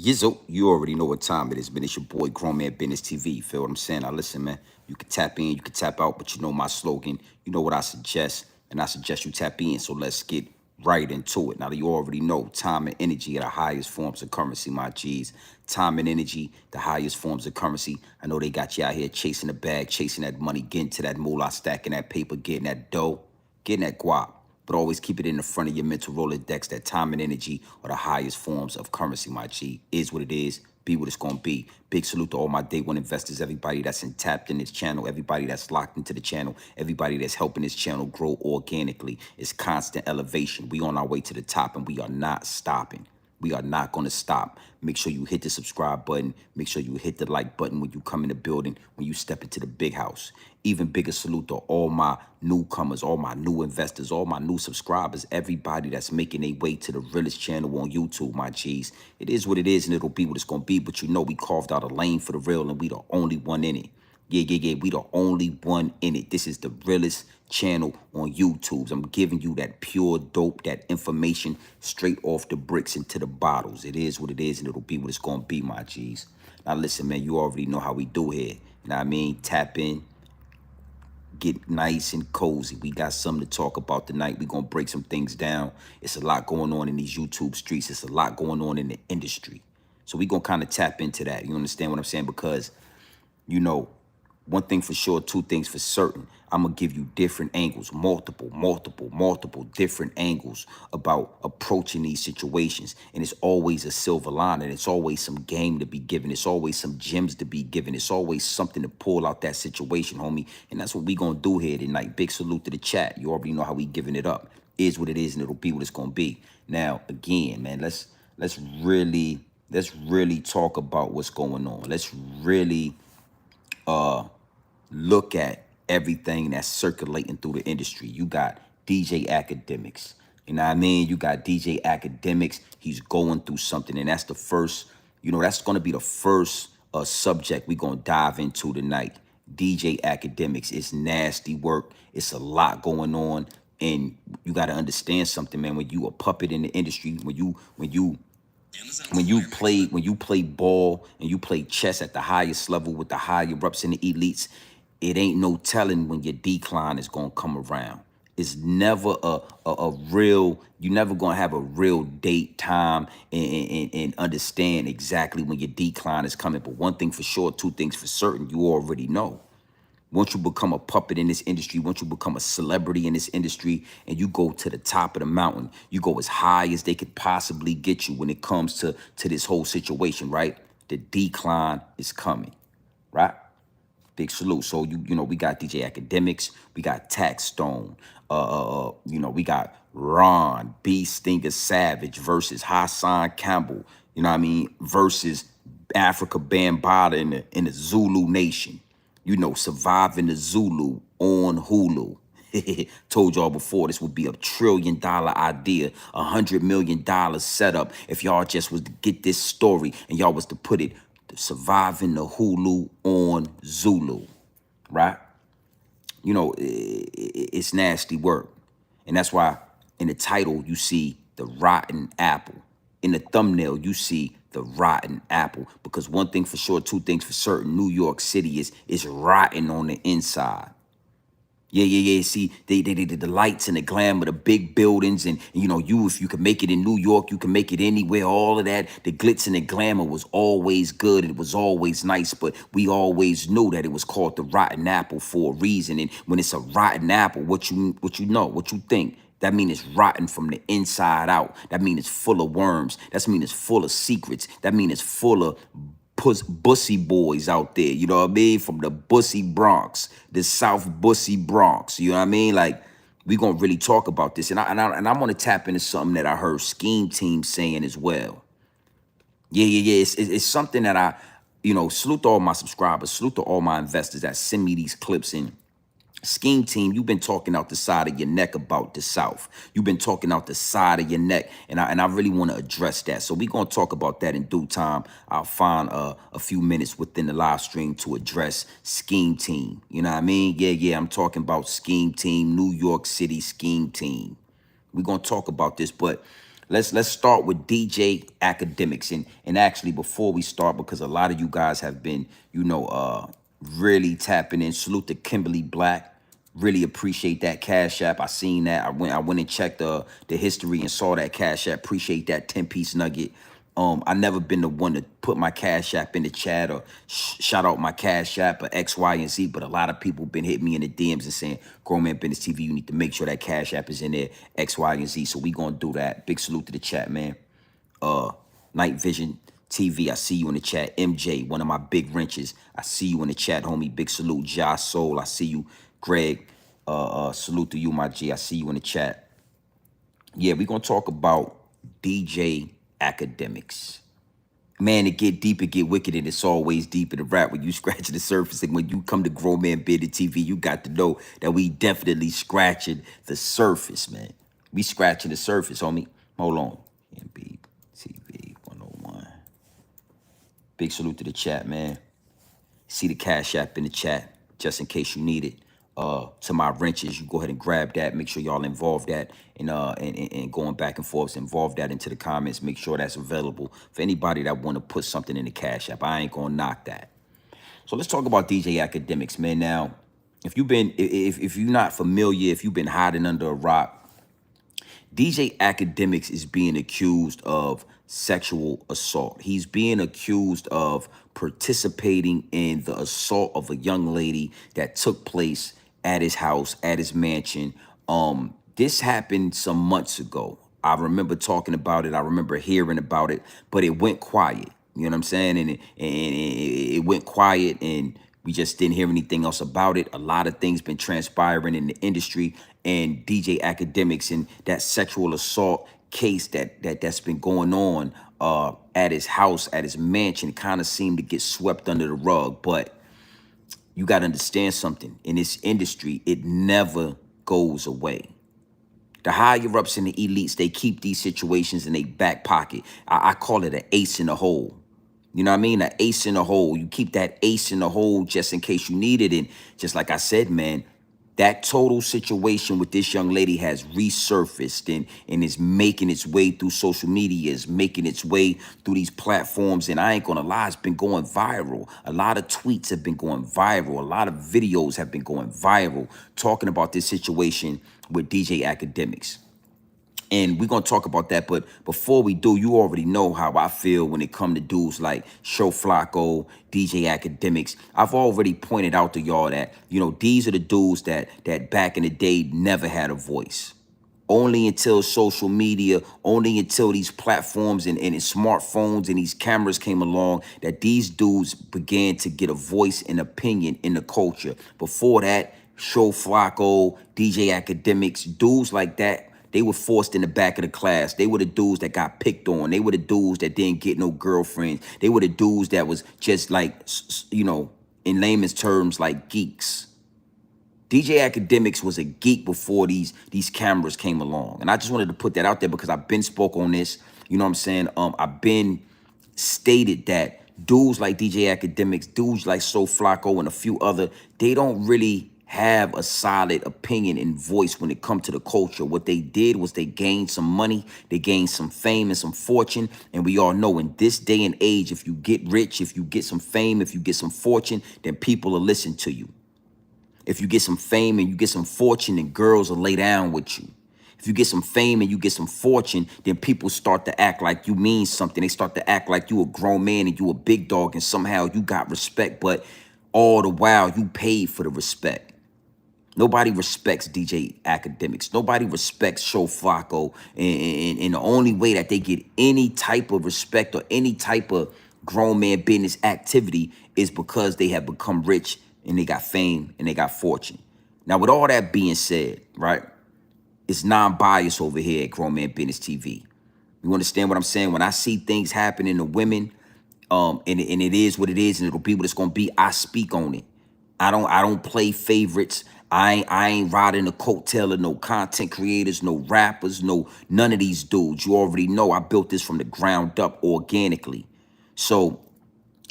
Yizzo, you already know what time it is, man. It's your boy, Grown Man Business TV. Feel what I'm saying? Now, listen, man. You can tap in, you can tap out, but you know my slogan. You know what I suggest, and I suggest you tap in. So let's get right into it. Now, you already know time and energy are the highest forms of currency, my G's. Time and energy, the highest forms of currency. I know they got you out here chasing the bag, chasing that money, getting to that moolah, stacking that paper, getting that dough, getting that guap. But always keep it in the front of your mental Rolodex that time and energy are the highest forms of currency, my G. Is what it is, be what it's going to be. Big salute to all my day one investors, everybody that's tapped in this channel, everybody that's locked into the channel, everybody that's helping this channel grow organically. It's constant elevation. We on our way to the top, and we are not stopping. We are not going to stop. Make sure you hit the subscribe button. Make sure you hit the like button when you come in the building, when you step into the big house. Even bigger salute to all my newcomers, all my new investors, all my new subscribers, everybody that's making their way to the Realest channel on YouTube, my G's. It is what it is, and it'll be what it's going to be. But you know we carved out a lane for the real, and we the only one in it. Yeah. We the only one in it. This is the Realest channel on YouTube. I'm giving you that pure dope, that information straight off the bricks into the bottles. It is what it is, and it'll be what it's going to be, my G's. Now, listen, man, you already know how we do here. You know what I mean? Tap in, get nice and cozy. We got something to talk about tonight. We're going to break some things down. It's a lot going on in these YouTube streets. It's a lot going on in the industry. So we're going to kind of tap into that. You understand what I'm saying? Because, you know, one thing for sure, two things for certain. I'm going to give you different angles, multiple different angles about approaching these situations. And it's always a silver lining. It's always some game to be given. It's always some gems to be given. It's always something to pull out that situation, homie. And that's what we going to do here tonight. Big salute to the chat. You already know how we giving it up. Is what it is, and it'll be what it's going to be. Now, again, man, let's really talk about what's going on. Let's really look at everything that's circulating through the industry. You got DJ Akademiks. You know what I mean? You got DJ Akademiks. He's going through something, and that's the first, you know, that's going to be the first subject we're going to dive into tonight. DJ Akademiks. It's nasty work. It's a lot going on, and you got to understand something, man. When you a puppet in the industry, when you play ball and you play chess at the highest level with the higher ups and the elites, it ain't no telling when your decline is gonna come around. It's never a real, you never gonna have a real date, time, and understand exactly when your decline is coming. But one thing for sure, two things for certain, you already know. Once you become a puppet in this industry, once you become a celebrity in this industry, and you go to the top of the mountain, you go as high as they could possibly get you when it comes to this whole situation, right? The decline is coming, right? Big salute. So you know, we got DJ Akademiks, we got Tax Stone, you know, we got Ron B Stinger Savage versus Hassan Cambell, you know what I mean, versus Africa Bambaataa in the Zulu Nation. You know, Surviving the Zulu on Hulu. Told y'all before, this would be $1 trillion idea, $100 million setup if y'all just was to get this story and y'all was to put it, Surviving the Hulu on Zulu, right? You know, it's nasty work. And that's why in the title, you see the rotten apple. In the thumbnail, you see the rotten apple. Because one thing for sure, two things for certain, New York City is rotten on the inside. Yeah. See, the lights and the glamour, the big buildings, and you know, if you can make it in New York, you can make it anywhere. All of that, the glitz and the glamour was always good. It was always nice, but we always knew that it was called the rotten apple for a reason. And when it's a rotten apple, what you think? That means it's rotten from the inside out. That means it's full of worms. That means it's full of secrets. That means it's full of bussy boys out there, you know what I mean? From the bussy Bronx, the South bussy Bronx, you know what I mean? Like, we gonna really talk about this, and I want to tap into something that I heard Scheme Team saying as well. Yeah. It's something that I, you know, salute to all my subscribers, salute to all my investors that send me these clips in. Scheme Team, you've been talking out the side of your neck about the South. You've been talking out the side of your neck, and I really want to address that. So we're going to talk about that in due time. I'll find a few minutes within the live stream to address Scheme Team. You know what I mean? Yeah, I'm talking about Scheme Team, New York City Scheme Team. We're going to talk about this, but Let's start with DJ Academics. And actually, before we start, because a lot of you guys have been, really tapping in. Salute to Kimberly Black. Really appreciate that Cash App. I seen that. I went and checked the history and saw that Cash App. Appreciate that 10-piece nugget. I never been the one to put my Cash App in the chat or shout out my Cash App or X, Y, and Z, but a lot of people been hitting me in the DMs and saying, Grown Man Business TV, you need to make sure that Cash App is in there, X, Y, and Z. So we gonna do that. Big salute to the chat, man. Night Vision TV, I see you in the chat. MJ, one of my big wrenches, I see you in the chat, homie. Big salute. Josh Soul, I see you. Greg, salute to you, my G. I see you in the chat. Yeah, we're gonna talk about DJ Academics. Man, it get wicked, and it's always deep in the rap when you scratch the surface. And when you come to Grown Man Business TV, you got to know that we definitely scratching the surface, man. We scratching the surface, homie. Hold on. MBTV 101. Big salute to the chat, man. See the Cash App in the chat, just in case you need it. To my wrenches, you go ahead and grab that. Make sure y'all involve that and going back and forth. Involve that into the comments. Make sure that's available for anybody that want to put something in the Cash App. I ain't gonna knock that. So let's talk about DJ Academics, man. Now, if you're not familiar, if you've been hiding under a rock, DJ Academics is being accused of sexual assault. He's being accused of participating in the assault of a young lady that took place at his house, at his mansion. This happened some months ago. I remember talking about it. I remember hearing about it, but it went quiet. You know what I'm saying? And it went quiet, and we just didn't hear anything else about it. A lot of things been transpiring in the industry, and DJ Academics and that sexual assault case that's been going on at his house, at his mansion, kind of seemed to get swept under the rug. But you got to understand something. In this industry, it never goes away. The higher ups and the elites, they keep these situations in their back pocket. I call it an ace in the hole. You know what I mean? An ace in the hole. You keep that ace in the hole just in case you need it. And just like I said, man, that total situation with this young lady has resurfaced and is making its way through social media, is making its way through these platforms. And I ain't gonna lie, it's been going viral. A lot of tweets have been going viral. A lot of videos have been going viral talking about this situation with DJ Academics. And we're going to talk about that. But before we do, you already know how I feel when it come to dudes like Show Flacco, DJ Academics. I've already pointed out to y'all that, these are the dudes that back in the day never had a voice. Only until social media, only until these platforms and smartphones and these cameras came along that these dudes began to get a voice and opinion in the culture. Before that, Show Flacco, DJ Academics, dudes like that, they were forced in the back of the class. They were the dudes that got picked on. They were the dudes that didn't get no girlfriends. They were the dudes that was just like, in layman's terms, like geeks. DJ Academics was a geek before these cameras came along. And I just wanted to put that out there because I've been spoke on this. You know what I'm saying? I've been stated that dudes like DJ Academics, dudes like So Flacco and a few other, they don't really have a solid opinion and voice when it comes to the culture. What they did was they gained some money, they gained some fame and some fortune. And we all know in this day and age, if you get rich, if you get some fame, if you get some fortune, then people will listen to you. If you get some fame and you get some fortune, then girls will lay down with you. If you get some fame and you get some fortune, then people start to act like you mean something. They start to act like you a grown man and you a big dog and somehow you got respect, but all the while you paid for the respect. Nobody respects DJ Academics. Nobody respects Show Flacco. And the only way that they get any type of respect or any type of grown man business activity is because they have become rich and they got fame and they got fortune. Now, with all that being said, right, it's non-biased over here at Grown Man Business TV. You understand what I'm saying? When I see things happening to women, and it is what it is, and it'll be what it's gonna be, I speak on it. I don't play favorites. I ain't riding the coattail of no content creators, no rappers, none of these dudes. You already know I built this from the ground up organically. So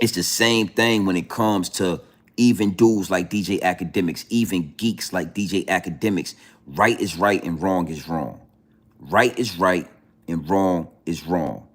it's the same thing when it comes to even dudes like DJ Academics, even geeks like DJ Academics. Right is right and wrong is wrong. Right is right and wrong is wrong.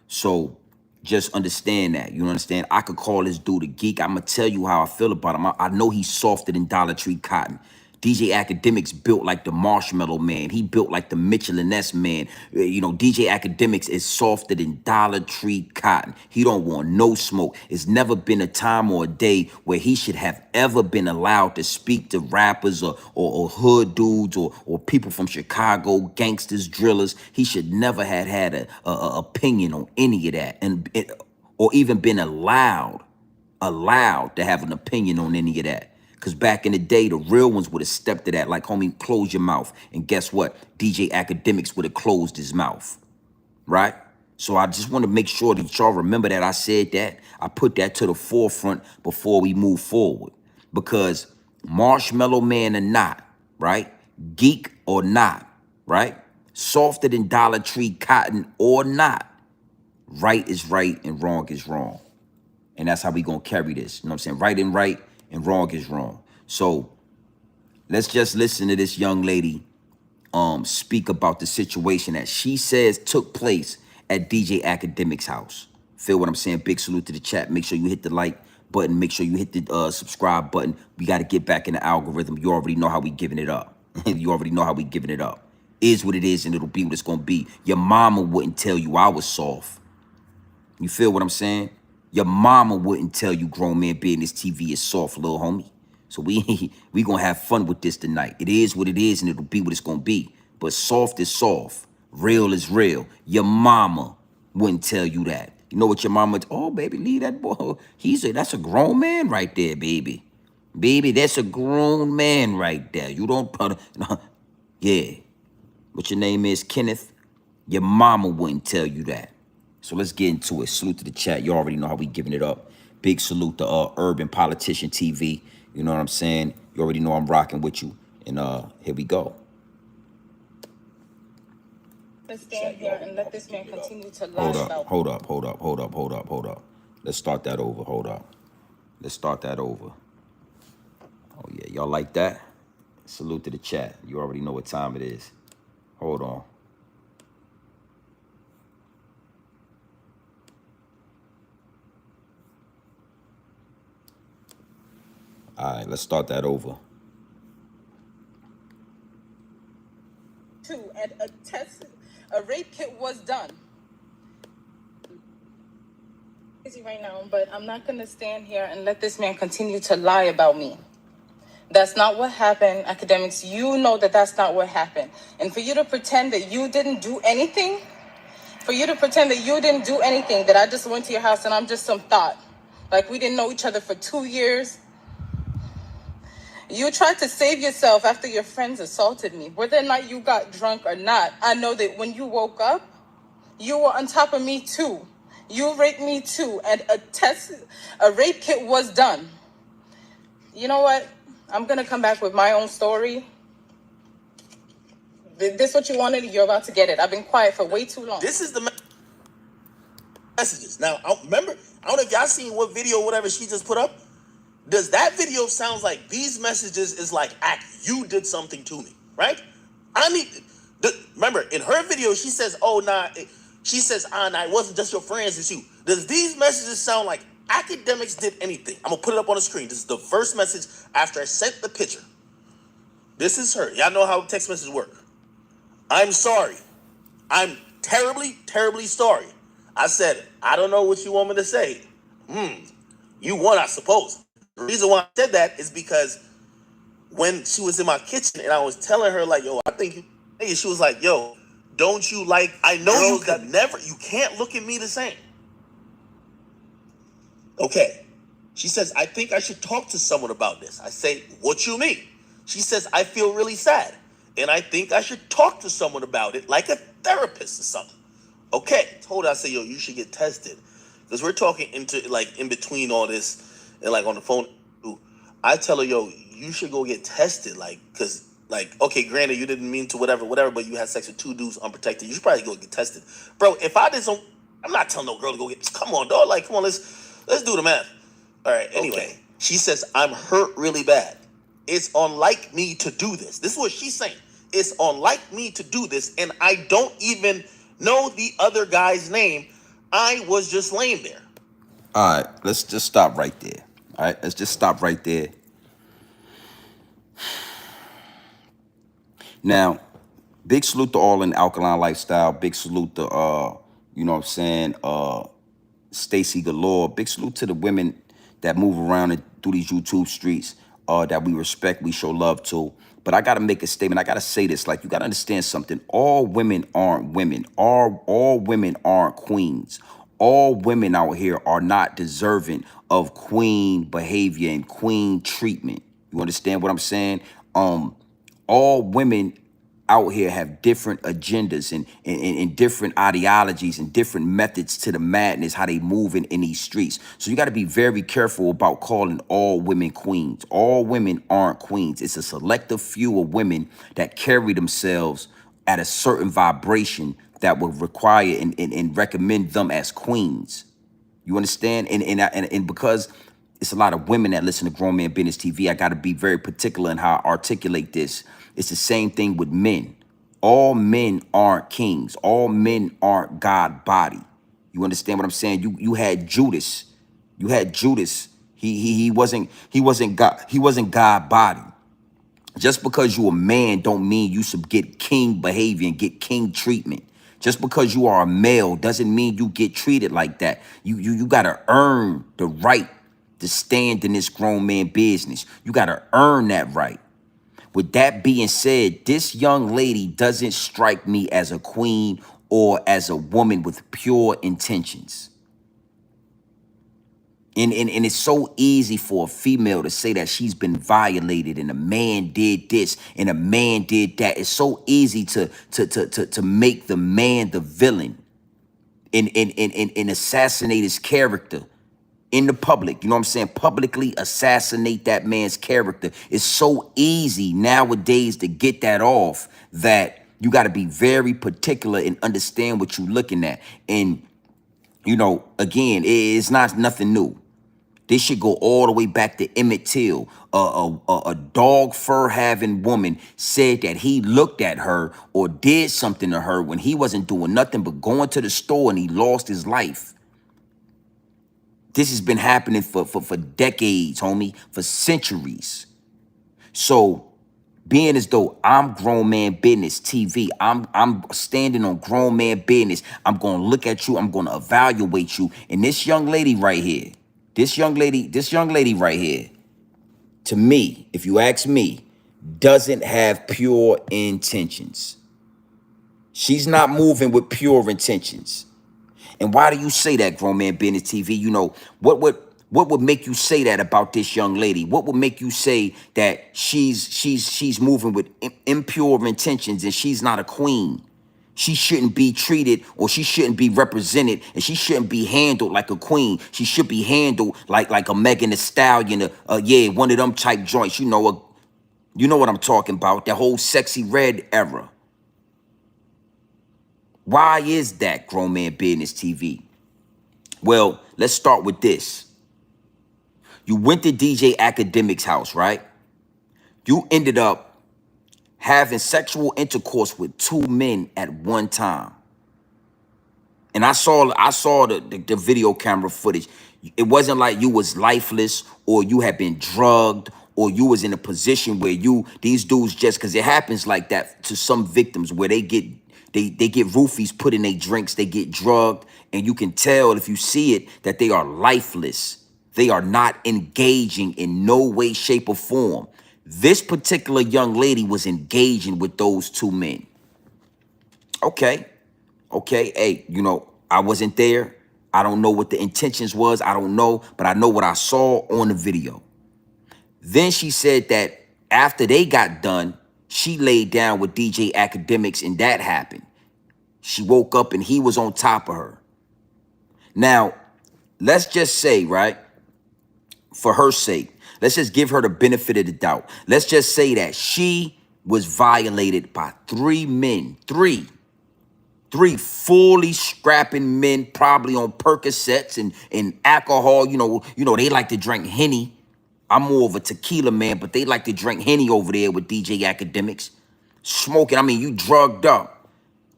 So just understand that. You understand? I could call this dude a geek. I'm gonna tell you how I feel about him. I know he's softer than Dollar Tree Cotton. DJ Akademiks built like the Marshmallow Man. He built like the Mitchell and Ness Man. You know, DJ Akademiks is softer than Dollar Tree Cotton. He don't want no smoke. It's never been a time or a day where he should have ever been allowed to speak to rappers or hood dudes or people from Chicago, gangsters, drillers. He should never have had a opinion on any of that, or even been allowed to have an opinion on any of that. Because back in the day, the real ones would have stepped to that, like, homie, close your mouth. And guess what? DJ Akademiks would have closed his mouth, right? So I just want to make sure that y'all remember that I said that. I put that to the forefront before we move forward. Because Marshmallow Man or not, right? Geek or not, right? Softer than Dollar Tree Cotton or not, right is right and wrong is wrong. And that's how we gonna carry this. You know what I'm saying? Right and wrong is wrong. So let's just listen to this young lady speak about the situation that she says took place at DJ Akademiks' house. Feel what I'm saying? Big salute to the chat. Make sure you hit the like button. Make sure you hit the subscribe button. We got to get back in the algorithm. You already know how we giving it up. You already know how we giving it up. Is what it is, and it'll be what it's gonna be. Your mama wouldn't tell you I was soft. You feel what I'm saying? Your mama wouldn't tell you grown man business TV is soft, little homie. So we gonna have fun with this tonight. It is what it is, and it'll be what it's gonna be. But soft is soft. Real is real. Your mama wouldn't tell you that. You know what your mama? Oh, baby, leave that boy. That's a grown man right there, baby. Baby, that's a grown man right there. You don't put. Yeah. What your name is, Kenneth? Your mama wouldn't tell you that. So let's get into it. Salute to the chat. You already know how we giving it up. Big salute to Urban Politician TV. You know what I'm saying? You already know I'm rocking with you. And here we go. Let's stand here and let this man continue to lie about. Hold up. Let's start that over. Hold up. Let's start that over. Oh, yeah. Y'all like that? Salute to the chat. You already know what time it is. Hold on. All right, let's start that over. And a rape kit was done. Busy right now, but I'm not gonna stand here and let this man continue to lie about me. That's not what happened, Akademiks. You know that that's not what happened. And for you to pretend that you didn't do anything, that I just went to your house and I'm just some thought, like we didn't know each other for 2 years. You tried to save yourself after your friends assaulted me. Whether or not you got drunk or not, I know that when you woke up, you were on top of me too. You raped me too, and a rape kit was done. You know what? I'm gonna come back with my own story. This what you wanted? You're about to get it. I've been quiet for way too long. This is the messages. Now, remember, I don't know if y'all seen what video or whatever she just put up. Does that video sounds like these messages is like, you did something to me, right? Remember, in her video, she says, oh, nah, nah, it wasn't just your friends, it's you. Does these messages sound like Akademiks did anything? I'm going to put it up on the screen. This is the first message after I sent the picture. This is her. Y'all know how text messages work. I'm sorry. I'm terribly, terribly sorry. I said, I don't know what you want me to say. You won, I suppose. The reason why I said that is because when she was in my kitchen and I was telling her, like, yo, I think she was like, yo, don't you like, I know you could never, you can't look at me the same. Okay. She says, I think I should talk to someone about this. I say, what you mean? She says, I feel really sad. And I think I should talk to someone about it, like a therapist or something. Okay. Told her, I said, yo, you should get tested. Because we're talking in between all this and like on the phone. I tell her, yo, you should go get tested. Like, because, like, okay, granted, you didn't mean to whatever, but you had sex with 2 dudes unprotected. You should probably go get tested. Bro, if I did some, I'm not telling no girl to go get, come on, dog. Like, come on, let's do the math. All right, anyway. Okay. She says, I'm hurt really bad. It's unlike me to do this. This is what she's saying. It's unlike me to do this, and I don't even know the other guy's name. I was just laying there. All right, let's just stop right there. All right, let's just stop right there. Now, big salute to all in the alkaline lifestyle. Big salute to you know what I'm saying, Stacy Galore. Big salute to the women that move around and through these YouTube streets that we respect, we show love to. But I gotta make a statement. I gotta say this. Like, you gotta understand something. All women aren't women. All women aren't queens. All women out here are not deserving of queen behavior and queen treatment. You understand what I'm saying? All women out here have different agendas and different ideologies and different methods to the madness, how they move in these streets. So you got to be very careful about calling all women queens. All women aren't queens. It's a selective few of women that carry themselves at a certain vibration that would require and recommend them as queens. You understand? And because it's a lot of women that listen to Grown Man Business TV, I got to be very particular in how I articulate this. It's the same thing with men. All men aren't kings. All men aren't God body. You understand what I'm saying? You had Judas. You had Judas. He wasn't God body. Just because you a man don't mean you should get king behavior and get king treatment. Just because you are a male doesn't mean you get treated like that. You gotta earn the right to stand in this grown man business. You gotta earn that right. With that being said, this young lady doesn't strike me as a queen or as a woman with pure intentions. And it's so easy for a female to say that she's been violated and a man did this and a man did that. It's so easy to make the man the villain and assassinate his character in the public. You know what I'm saying? Publicly assassinate that man's character. It's so easy nowadays to get that off that you got to be very particular and understand what you're looking at. And, you know, again, it's not nothing new. This should go all the way back to Emmett Till. A dog fur having woman said that he looked at her or did something to her when he wasn't doing nothing but going to the store and he lost his life. This has been happening for decades, homie, for centuries. So being as though I'm Grown Man Business TV, I'm standing on Grown Man Business. I'm gonna look at you, I'm gonna evaluate you. And this young lady right here, this young lady right here, to me, if you ask me, doesn't have pure intentions. She's not moving with pure intentions. And why do you say that, Grown Man Business TV? You know, what would make you say that about this young lady? What would make you say that she's moving with impure intentions and she's not a queen? She shouldn't be treated or she shouldn't be represented and she shouldn't be handled like a queen. She should be handled like a Megan Thee Stallion, yeah, one of them type joints. You know what I'm talking about, that whole Sexy Red era. Why is that, Grown Man Business TV? Well, let's start with this. You went to DJ Akademiks' house, right? You ended up having sexual intercourse with two men at one time. And I saw the video camera footage. It wasn't like you was lifeless or you had been drugged or you was in a position where these dudes just, because it happens like that to some victims where they get roofies put in their drinks, they get drugged, and you can tell if you see it that they are lifeless. They are not engaging in no way, shape, or form. This particular young lady was engaging with those two men. Okay, hey, you know, I wasn't there. I don't know what the intentions was. I don't know, but I know what I saw on the video. Then she said that after they got done, she laid down with DJ Akademiks and that happened. She woke up and he was on top of her. Now, let's just say, right, for her sake, let's just give her the benefit of the doubt. Let's just say that she was violated by three men, three fully scrapping men, probably on Percocets and alcohol. You know, they like to drink Henny. I'm more of a tequila man, but they like to drink Henny over there with DJ Akademiks. Smoking, I mean, you drugged up.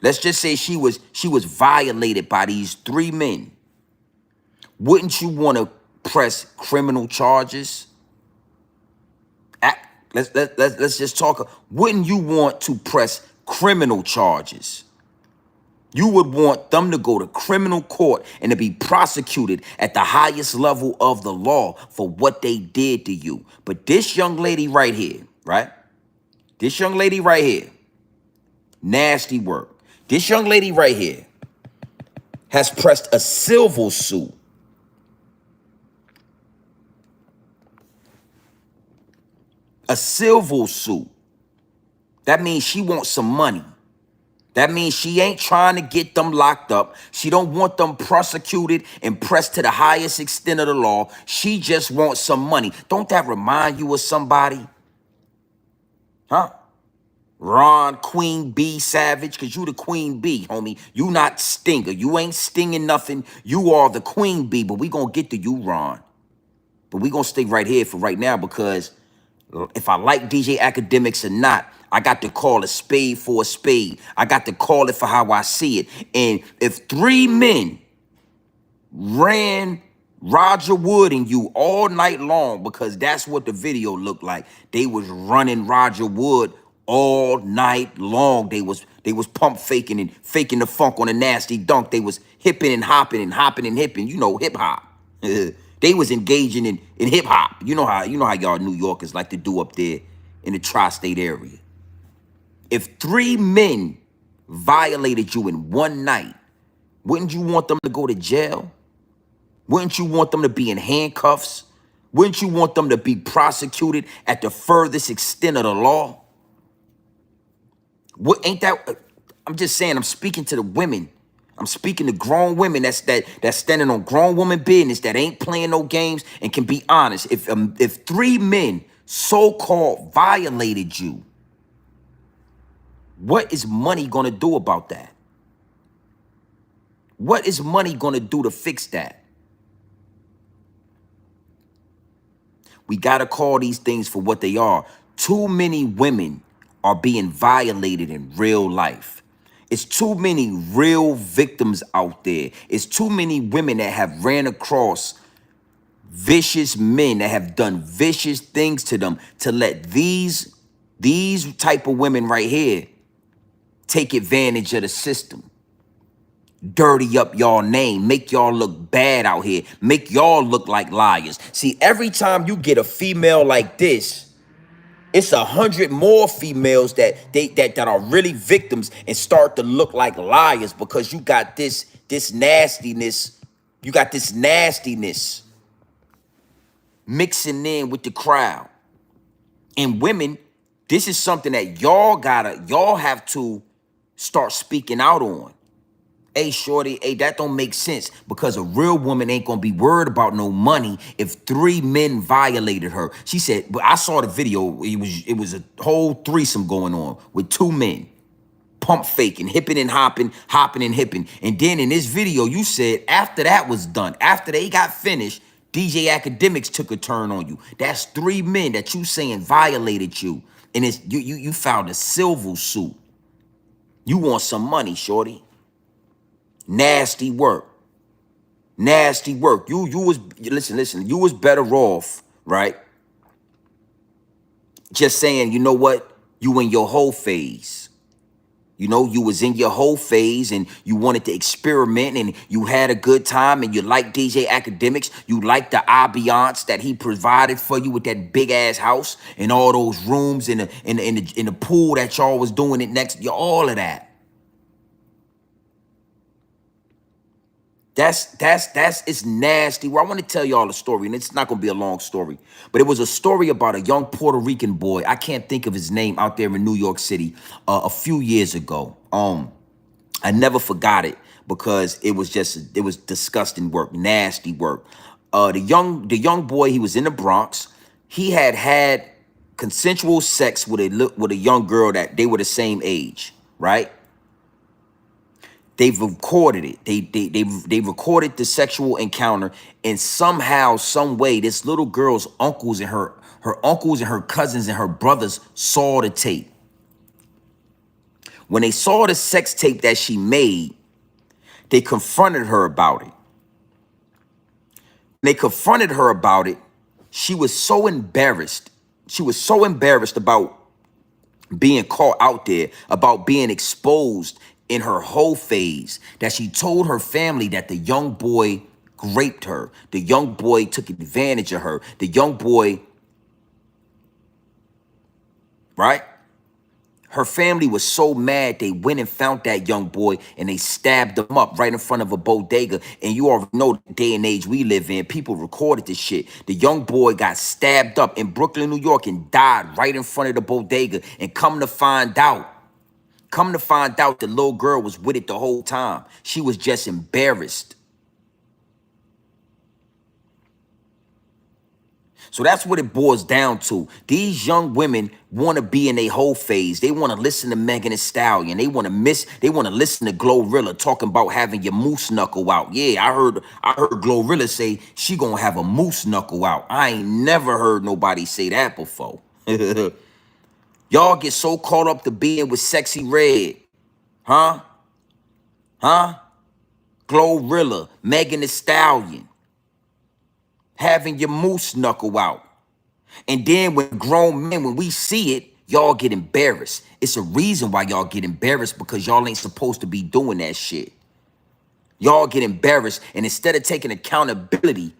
Let's just say she was violated by these 3 men. Wouldn't you want to press criminal charges? Let's just talk. Wouldn't you want to press criminal charges? You would want them to go to criminal court and to be prosecuted at the highest level of the law for what they did to you. But this young lady right here, right? This young lady right here, nasty work. This young lady right here has pressed a civil suit. A civil suit. That means she wants some money. That means she ain't trying to get them locked up. She don't want them prosecuted and pressed to the highest extent of the law. She just wants some money. Don't that remind you of somebody? Huh? Ron Queen Bee Savage, because you the Queen Bee, homie. You not Stinger. You ain't stinging nothing. You are the Queen Bee, but we gonna get to you, Ron. But we gonna stay right here for right now, because if I like DJ Akademiks or not, I got to call a spade for a spade. I got to call it for how I see it. And if 3 men ran Roger Wood and you all night long, because that's what the video looked like. They was running Roger Wood all night long. They was pump faking and faking the funk on a nasty dunk. They was hipping and hopping and hopping and hipping. You know, hip hop. They was engaging in hip hop. You know how y'all New Yorkers like to do up there in the tri-state area. If 3 men violated you in one night, wouldn't you want them to go to jail? Wouldn't you want them to be in handcuffs? Wouldn't you want them to be prosecuted at the furthest extent of the law? What ain't that? I'm just saying, I'm speaking to the women. I'm speaking to grown women that's standing on grown woman business, that ain't playing no games and can be honest. If 3 men so-called violated you, what is money gonna do about that? What is money gonna do to fix that? We gotta call these things for what they are. Too many women are being violated in real life. It's too many real victims out there. It's too many women that have ran across vicious men that have done vicious things to them to let these type of women right here take advantage of the system. Dirty up y'all name, make y'all look bad out here, make y'all look like liars. See, every time you get a female like this, it's 100 more females that are really victims and start to look like liars, because you got this nastiness, you got this nastiness mixing in with the crowd. And women, this is something that y'all have to start speaking out on. Hey, shorty, hey, that don't make sense, because a real woman ain't gonna be worried about no money if 3 men violated her. She said, but I saw the video, it was a whole threesome going on with 2 men, pump faking, hipping and hopping and hipping. And then in this video, you said after that was done, after they got finished, DJ Akademiks took a turn on you. That's 3 men that you saying violated you. And it's you found a civil suit. You want some money, shorty. Nasty work. Nasty work. You was, listen, you was better off, right? Just saying, you know what? You in your whole phase. You know, you was in your whole phase and you wanted to experiment and you had a good time and you liked DJ Akademiks. You liked the ambiance that he provided for you with that big ass house and all those rooms in the pool that y'all was doing it next. All of that. It's nasty. Well, I want to tell y'all a story, and it's not going to be a long story, but it was a story about a young Puerto Rican boy. I can't think of his name, out there in New York City a few years ago. I never forgot it, because it was disgusting work, nasty work. The young boy, he was in the Bronx. He had consensual sex with a young girl that they were the same age, right? They've recorded it. They recorded the sexual encounter, and somehow, some way, this little girl's uncles and her uncles and her cousins and her brothers saw the tape. When they saw the sex tape that she made, they confronted her about it. When they confronted her about it, she was so embarrassed. She was so embarrassed about being caught out there, about being exposed in her whole phase, that she told her family that the young boy raped her. The young boy took advantage of her. The young boy, right? Her family was so mad, they went and found that young boy and they stabbed him up right in front of a bodega. And you already know the day and age we live in. People recorded this shit. The young boy got stabbed up in Brooklyn, New York and died right in front of the bodega. And come to find out, the little girl was with it the whole time. She was just embarrassed. So that's what it boils down to. These young women want to be in their whole phase. They want to listen to Megan Thee Stallion. They want to listen to Glorilla talking about having your moose knuckle out. Yeah, I heard Glorilla say she gonna have a moose knuckle out. I ain't never heard nobody say that before. Y'all get so caught up to being with Sexy Red. Huh? Glorilla, Megan Thee Stallion. Having your moose knuckle out. And then when grown men, when we see it, y'all get embarrassed. It's a reason why y'all get embarrassed, because y'all ain't supposed to be doing that shit. Y'all get embarrassed, and instead of taking accountability,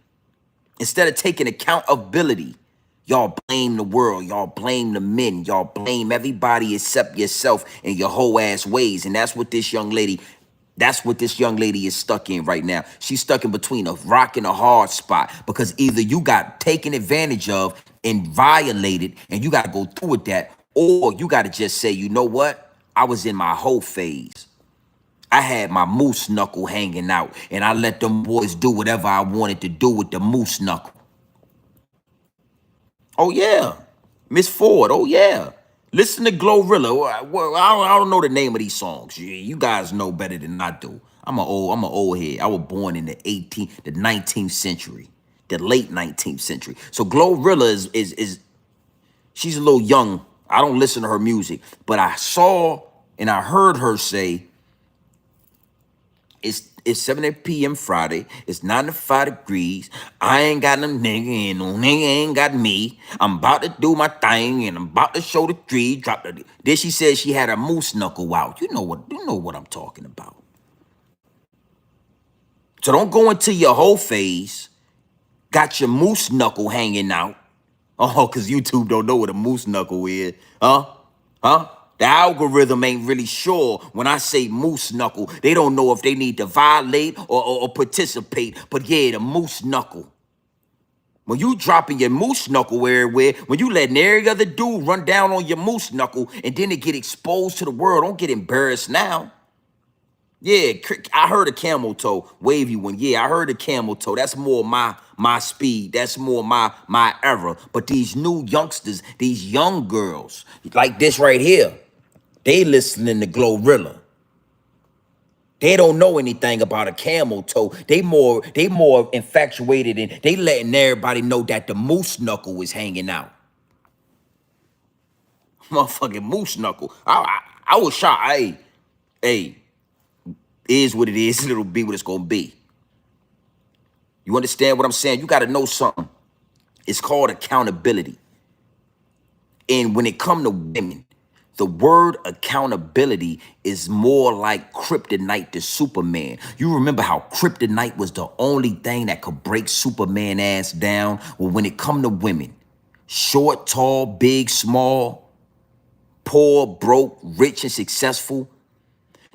y'all blame the world, y'all blame the men, y'all blame everybody except yourself and your whole ass ways. And that's what this young lady is stuck in right now. She's stuck in between a rock and a hard spot, because either you got taken advantage of and violated and you got to go through with that, or you got to just say, you know what? I was in my whole phase. I had my moose knuckle hanging out and I let them boys do whatever I wanted to do with the moose knuckle. Oh, yeah. Miss Ford, oh, yeah. Listen to Glorilla. Well, I don't know the name of these songs. You guys know better than I do. I'm an old head. I was born in the 19th century, the late 19th century. So Glorilla is she's a little young. I don't listen to her music, but I saw and I heard her say, it's 7 p.m. Friday. It's 95 degrees. I ain't got no nigga and no nigga ain't got me. I'm about to do my thing and I'm about to show the tree. Drop the. Then she said she had a moose knuckle out. You know what I'm talking about. So don't go into your whole phase. Got your moose knuckle hanging out. Oh, because YouTube don't know what a moose knuckle is. Huh? The algorithm ain't really sure when I say moose knuckle. They don't know if they need to violate or participate. But yeah, the moose knuckle. When you dropping your moose knuckle everywhere, when you letting every other dude run down on your moose knuckle and then it get exposed to the world, don't get embarrassed now. Yeah, I heard a camel toe, wavy one. Yeah, I heard a camel toe. That's more my speed. That's more my era. But these new youngsters, these young girls, like this right here, they listening to Glorilla. They don't know anything about a camel toe. They more infatuated and they letting everybody know that the moose knuckle is hanging out. Motherfucking moose knuckle. I was shocked. Hey. Is what it is, and it'll be what it's gonna be. You understand what I'm saying? You gotta know something. It's called accountability. And when it comes to women, the word accountability is more like kryptonite to Superman. You remember how kryptonite was the only thing that could break Superman ass down? Well, when it comes to women, short, tall, big, small, poor, broke, rich, and successful,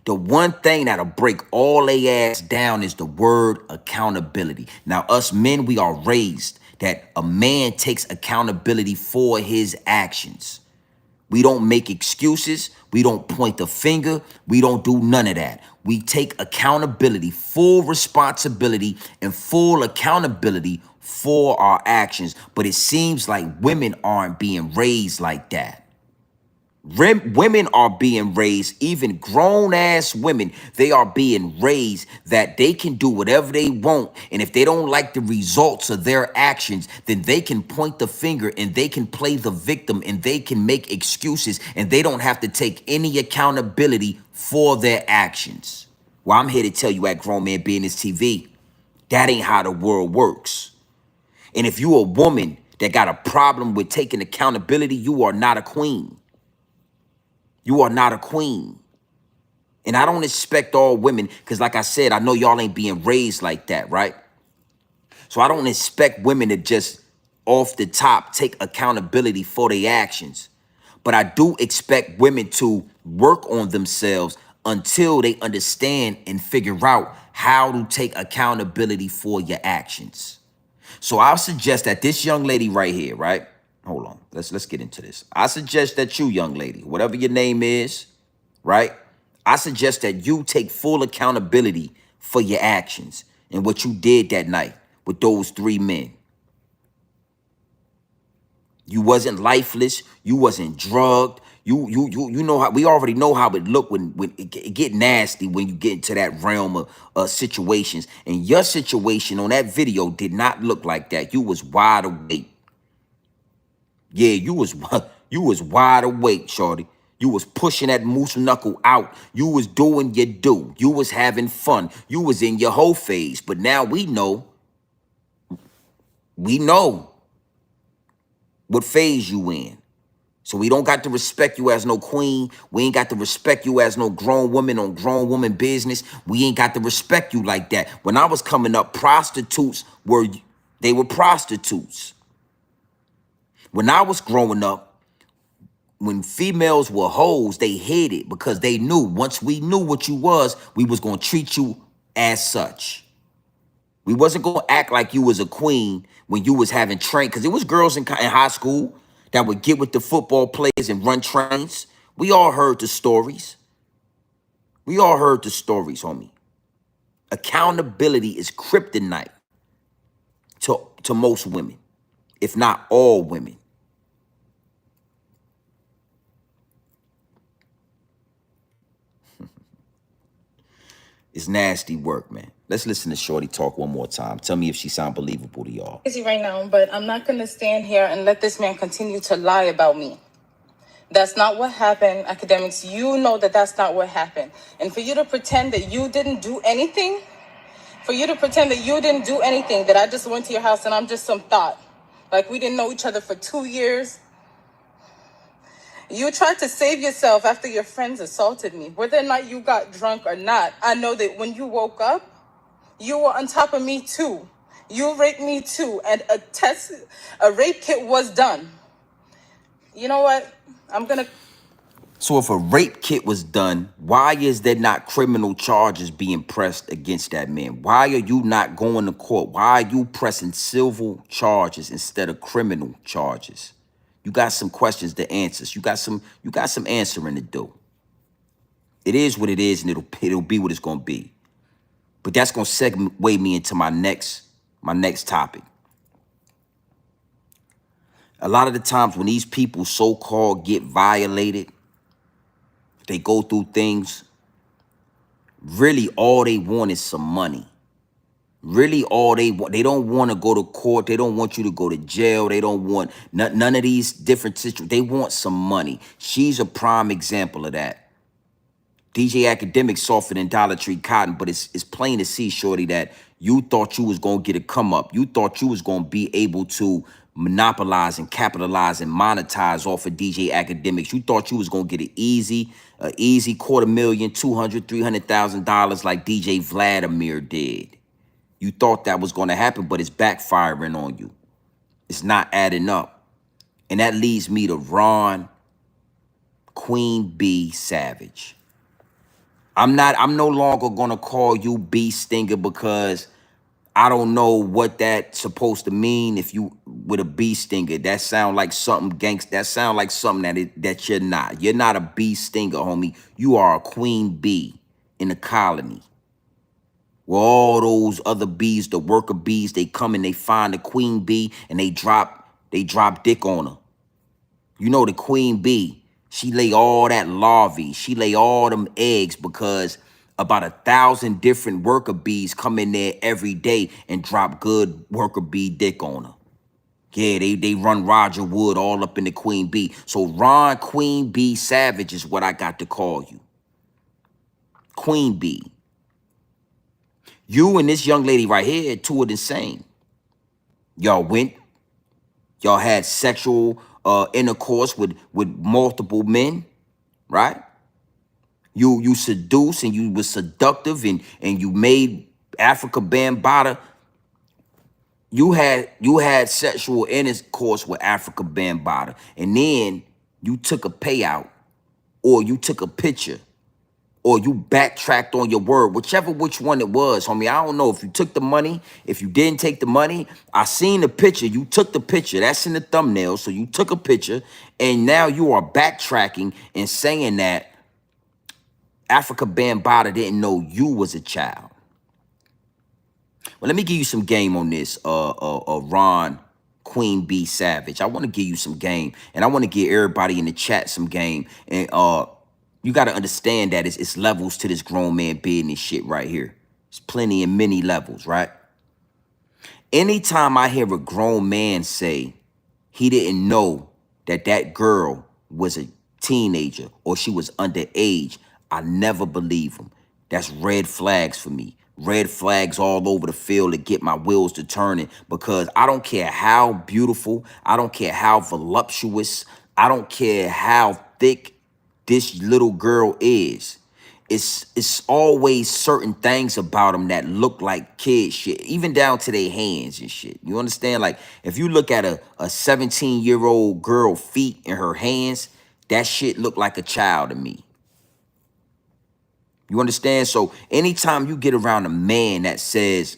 the one thing that'll break all they ass down is the word accountability. Now, us men, we are raised that a man takes accountability for his actions. We don't make excuses. We don't point the finger. We don't do none of that. We take accountability, full responsibility, and full accountability for our actions. But it seems like women aren't being raised like that. Women are being raised, even grown ass women, they are being raised that they can do whatever they want. And if they don't like the results of their actions, then they can point the finger and they can play the victim and they can make excuses and they don't have to take any accountability for their actions. Well, I'm here to tell you at Grown Man Business TV, that ain't how the world works. And if you a woman that got a problem with taking accountability, you are not a queen. You are not a queen. And I don't expect all women, because like I said, I know y'all ain't being raised like that, right? So I don't expect women to just off the top take accountability for their actions. But I do expect women to work on themselves until they understand and figure out how to take accountability for your actions. So I'll suggest that this young lady right here, right? Hold on. Let's get into this. I suggest that you, young lady, whatever your name is, right? I suggest that you take full accountability for your actions and what you did that night with those 3 men. You wasn't lifeless. You wasn't drugged. You know how we already know how it look when it get nasty when you get into that realm of situations. And your situation on that video did not look like that. You was wide awake. Yeah, you was you was wide awake, shorty. You was pushing that moose knuckle out. You was doing your do. You was having fun. You was in your whole phase. But now we know what phase you in. So we don't got to respect you as no queen. We ain't got to respect you as no grown woman on grown woman business. We ain't got to respect you like that. When I was coming up, prostitutes were prostitutes. When I was growing up, when females were hoes, they hid it because they knew once we knew what you was, we was going to treat you as such. We wasn't going to act like you was a queen when you was having train, because there was girls in high school that would get with the football players and run trains. We all heard the stories. We all heard the stories, homie. Accountability is kryptonite to most women, if not all women. It's nasty work, man. Let's listen to Shorty talk one more time. Tell me if she sound believable to y'all. Busy right now, but I'm not gonna stand here and let this man continue to lie about me. That's not what happened, Academics. You know that that's not what happened. And for you to pretend that you didn't do anything, that I just went to your house and I'm just some thought, like we didn't know each other for 2 years. You tried to save yourself after your friends assaulted me. Whether or not you got drunk or not, I know that when you woke up, you were on top of me too. You raped me too, and a rape kit was done. You know what? So if a rape kit was done, why is there not criminal charges being pressed against that man? Why are you not going to court? Why are you pressing civil charges instead of criminal charges? You got some questions to answer. You got some answering to do. It is what it is, and it'll be what it's gonna be. But that's gonna segue me into my next topic. A lot of the times when these people so-called get violated, they go through things, really all they want is some money. Really all they want, they don't want to go to court. They don't want you to go to jail. They don't want none of these different situations. They want some money. She's a prime example of that. DJ Akademiks softer than Dollar Tree Cotton, but it's plain to see, shorty, that you thought you was going to get a come up. You thought you was going to be able to monopolize and capitalize and monetize off of DJ Akademiks. You thought you was going to get an easy $250,000, $200,000, $300,000 like DJ Vladimir did. You thought that was going to happen, but it's backfiring on you. It's not adding up. And that leads me to Ron Queen B Savage. I'm no longer gonna call you B Stinger because I don't know what that's supposed to mean. If you with a B Stinger, that sound like something gangsta. That sound like something that you're not. You're not a B Stinger, homie. You are a queen bee in the colony. Where all those other bees, the worker bees, they come and they find the queen bee and they drop dick on her. You know the queen bee. She lay all that larvae. She lay all them eggs because about 1,000 different worker bees come in there every day and drop good worker bee dick on her. Yeah, they run Roger Wood all up in the Queen Bee. So Ron Queen Bee Savage is what I got to call you. Queen Bee. You and this young lady right here, two of the same. Y'all had sexual intercourse with multiple men, right? You seduced and you was seductive and you made Africa Bambaataa. You had sexual intercourse with Africa Bambaataa, and then you took a payout, or you took a picture, or you backtracked on your word, which one it was, homie. I don't know if you took the money, if you didn't take the money. I seen the picture. You took the picture. That's in the thumbnail. So you took a picture, and now you are backtracking and saying that Africa Bambaataa didn't know you was a child. Well, let me give you some game on this, Ron Queen Bee Savage. I want to give you some game, and I want to give everybody in the chat some game. And you got to understand that it's levels to this grown man business shit right here. There's plenty and many levels, right? Anytime I hear a grown man say he didn't know that that girl was a teenager or she was underage, I never believe him. That's red flags for me. Red flags all over the field to get my wheels to turning, because I don't care how beautiful, I don't care how voluptuous, I don't care how thick this little girl is. It's always certain things about them that look like kid shit, even down to their hands and shit. You understand? Like, if you look at a 17-year-old girl feet and her hands, that shit look like a child to me. You understand? So anytime you get around a man that says,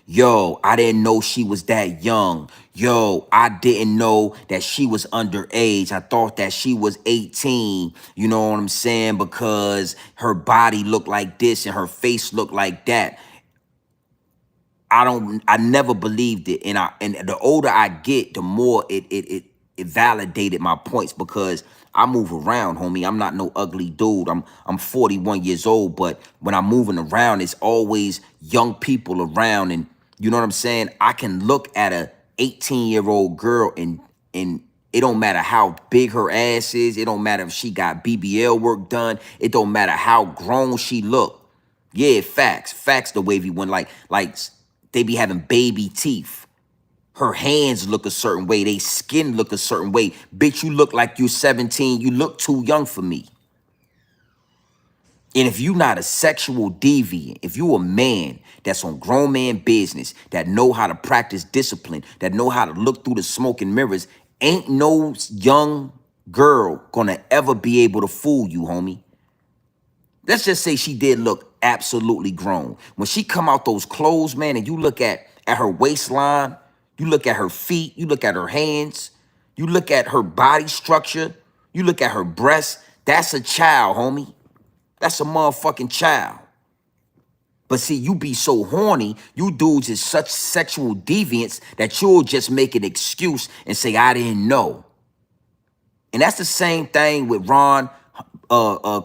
yo, I didn't know she was that young. Yo, I didn't know that she was underage. I thought that she was 18. You know what I'm saying? Because her body looked like this and her face looked like that. I never believed it. And the older I get, the more it validated my points, because I move around, homie. I'm not no ugly dude. I'm 41 years old, but when I'm moving around, it's always young people around, and you know what I'm saying? I can look at a 18-year-old girl and it don't matter how big her ass is. It don't matter if she got BBL work done. It don't matter how grown she look. Yeah, facts the wavy one. Like they be having baby teeth. Her hands look a certain way. They skin look a certain way. Bitch, you look like you're 17. You look too young for me. And if you not a sexual deviant, if you a man that's on grown man business, that know how to practice discipline, that know how to look through the smoke and mirrors, ain't no young girl gonna ever be able to fool you, homie. Let's just say she did look absolutely grown. When she come out those clothes, man, and you look at her waistline, you look at her feet, you look at her hands, you look at her body structure, you look at her breasts, that's a child, homie. That's a motherfucking child. But see, you be so horny, you dudes is such sexual deviants that you'll just make an excuse and say, I didn't know. And that's the same thing with Ron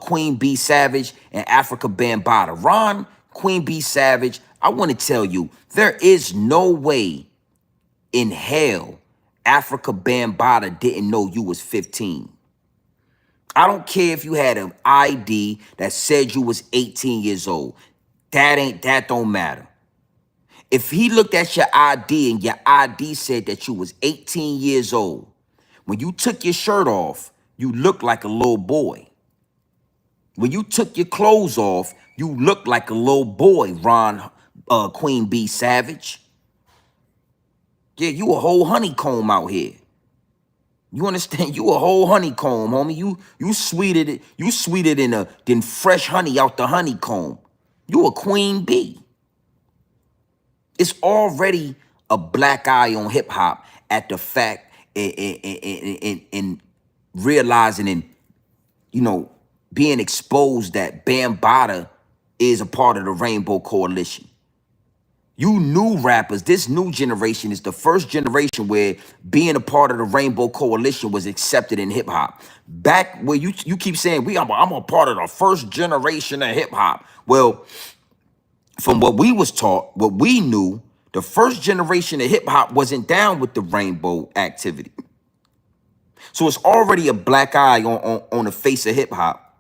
Queen Bee Savage and Africa Bambaataa. Ron Queen Bee Savage, I want to tell you, there is no way in hell Africa Bambaataa didn't know you was 15. I don't care if you had an ID that said you was 18 years old. That don't matter. If he looked at your ID and your ID said that you was 18 years old, when you took your shirt off, you looked like a little boy. When you took your clothes off, you looked like a little boy, Ron Queen Bee Savage. Yeah, you a whole honeycomb out here. You understand? You a whole honeycomb, homie. You sweeter than fresh honey out the honeycomb. You a queen bee. It's already a black eye on hip hop at the fact and realizing and being exposed that Bambaataa is a part of the Rainbow Coalition. You new rappers, this new generation is the first generation where being a part of the Rainbow Coalition was accepted in hip hop. Back where you keep saying I'm a part of the first generation of hip hop. Well, from what we was taught, what we knew, the first generation of hip hop wasn't down with the rainbow activity. So it's already a black eye on the face of hip hop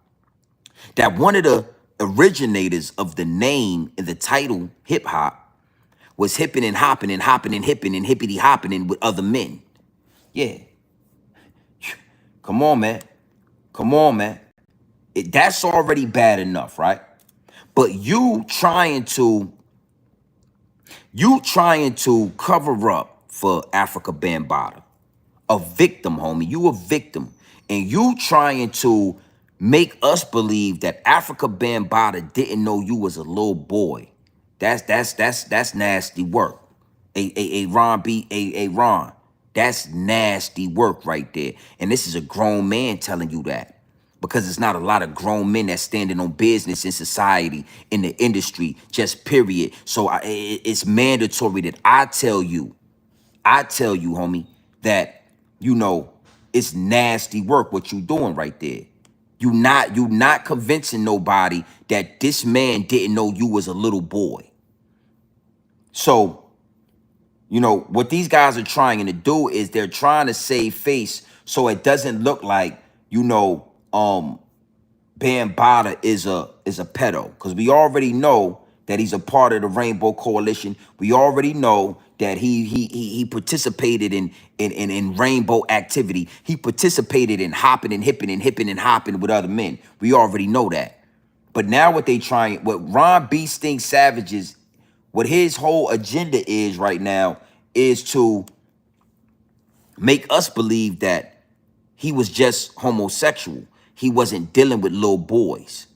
that one of the originators of the name and the title hip hop was hipping and hopping and hopping and hipping and hippity hopping with other men. Yeah. Come on, man. Come on, man. That's already bad enough, right? But you trying to cover up for Africa Bambaataa. A victim, homie. You a victim. And you trying to make us believe that Africa Bambaataa didn't know you was a little boy. That's nasty work. Ron. That's nasty work right there. And this is a grown man telling you that. Because it's not a lot of grown men that's standing on business in society, in the industry, just period. So it's mandatory that I tell you, homie, that, it's nasty work what you doing right there. You not convincing nobody that this man didn't know you was a little boy. So, what these guys are trying to do is they're trying to save face so it doesn't look like, Bambaataa is a pedo, because we already know that he's a part of the Rainbow Coalition. We already know that he participated in rainbow activity. He participated in hopping and hipping and hopping with other men. We already know that. But now what Ron B. Sting Savage's, what his whole agenda is right now is to make us believe that he was just homosexual. He wasn't dealing with little boys.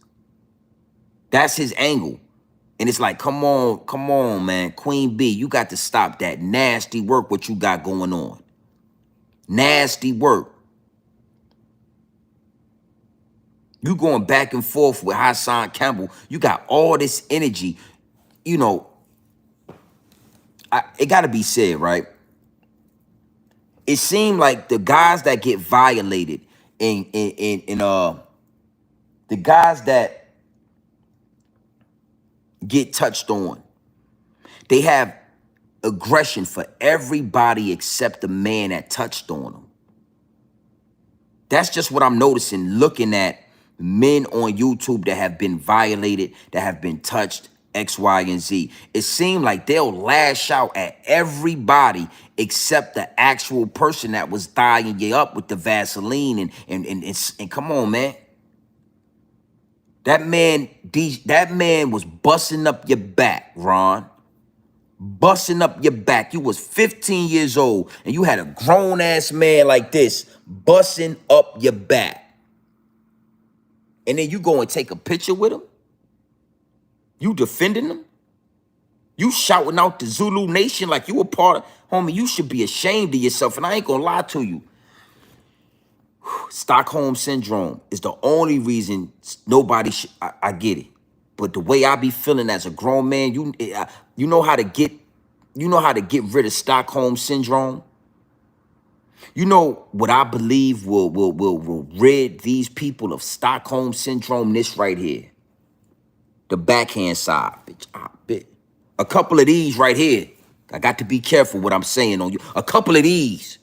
That's his angle. And it's like, come on, man. Queen B, you got to stop that nasty work what you got going on. Nasty work. You going back and forth with Hassan Cambell. You got all this energy. It got to be said, right? It seemed like the guys that get violated and the guys that get touched on, they have aggression for everybody except the man that touched on them. That's just what I'm noticing looking at men on YouTube that have been violated, that have been touched, X, Y, and Z. It seems like they'll lash out at everybody except the actual person that was dyeing you up with the Vaseline and come on, man. That man was busting up your back, Ron. Busting up your back. You was 15 years old and you had a grown-ass man like this busting up your back. And then you go and take a picture with him? You defending him? You shouting out the Zulu Nation like you a part of... Homie, you should be ashamed of yourself, and I ain't gonna lie to you. Stockholm Syndrome is the only reason nobody should... I get it. But the way I be feeling as a grown man, you know how to get rid of Stockholm Syndrome? You know what I believe will rid these people of Stockholm Syndrome? This right here. The backhand side, bitch. Bitch. A couple of these right here. I got to be careful what I'm saying on you. A couple of these.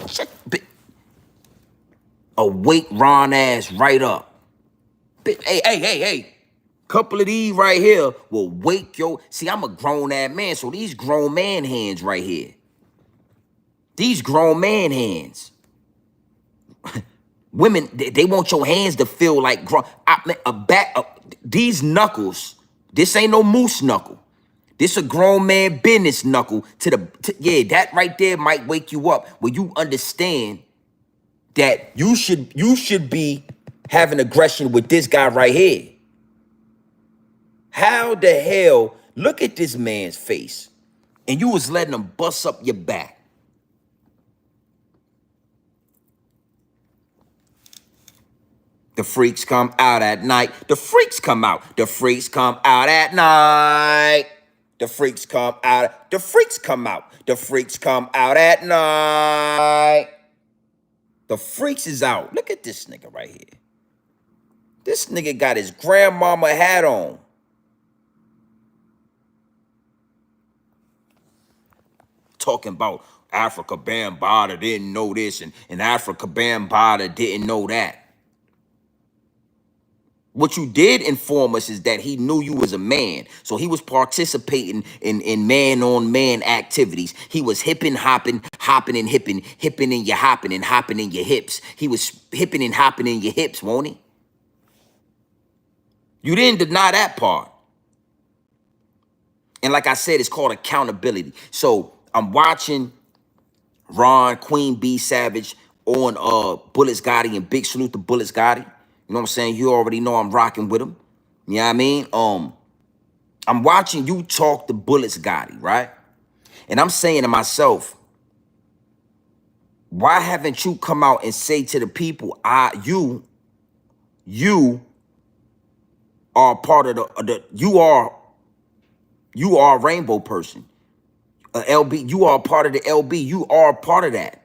Shut, bitch. Wake Ron ass right up. Bitch. Hey. Couple of these right here will wake your... See, I'm a grown-ass man, so these grown man hands right here. These grown man hands. Women, they want your hands to feel like these knuckles. This ain't no moose knuckle. This a grown man business knuckle yeah, that right there might wake you up where you understand that you should be having aggression with this guy right here. How the hell, look at this man's face, and you was letting him bust up your back. The freaks come out at night. The freaks come out. The freaks come out at night. The freaks come out. The freaks come out. The freaks come out at night. The freaks is out. Look at this nigga right here. This nigga got his grandmama hat on. Talking about Africa Bambaataa didn't know this and Africa Bambaataa didn't know that. What you did inform us is that he knew you was a man. So he was participating in man-on-man activities. He was hipping, hopping, hopping and hipping, hipping in your hopping and hopping in your hips. He was hipping and hopping in your hips, won't he? You didn't deny that part. And like I said, it's called accountability. So I'm watching Ron, Queen B Savage on Bullets Gotti, and big salute to Bullets Gotti. You know what I'm saying? You already know I'm rocking with him. You know what I mean? I'm watching you talk to Bullets Gotti, right? And I'm saying to myself, why haven't you come out and say to the people, you are part of you are a rainbow person. LB, you are a part of the LB. You are a part of that.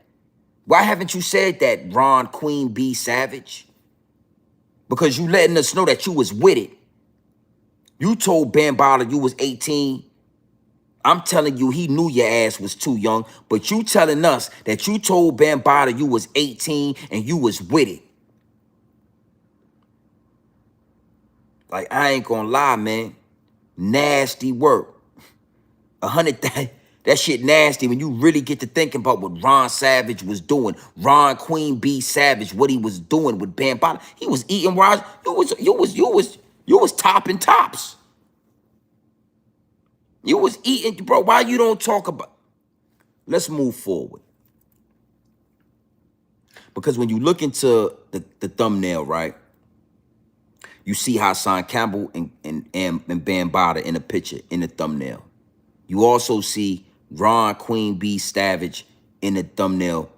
Why haven't you said that, Ron, Queen B Savage? Because you letting us know that you was with it. You told Bambaataa you was 18. I'm telling you, he knew your ass was too young. But you telling us that you told Bambaataa you was 18 and you was with it. Like, I ain't gonna lie, man. Nasty work. 100,000. That shit nasty when you really get to thinking about what Ron Savage was doing. Ron Queen B Savage, what he was doing with Bambaataa. He was eating rice. You was topping tops. You was eating, bro. Why you don't talk about? Let's move forward. Because when you look into the thumbnail, right? You see Hassan Cambell and Bambaataa in a picture in the thumbnail. You also see Ron Queen B Savage in the thumbnail,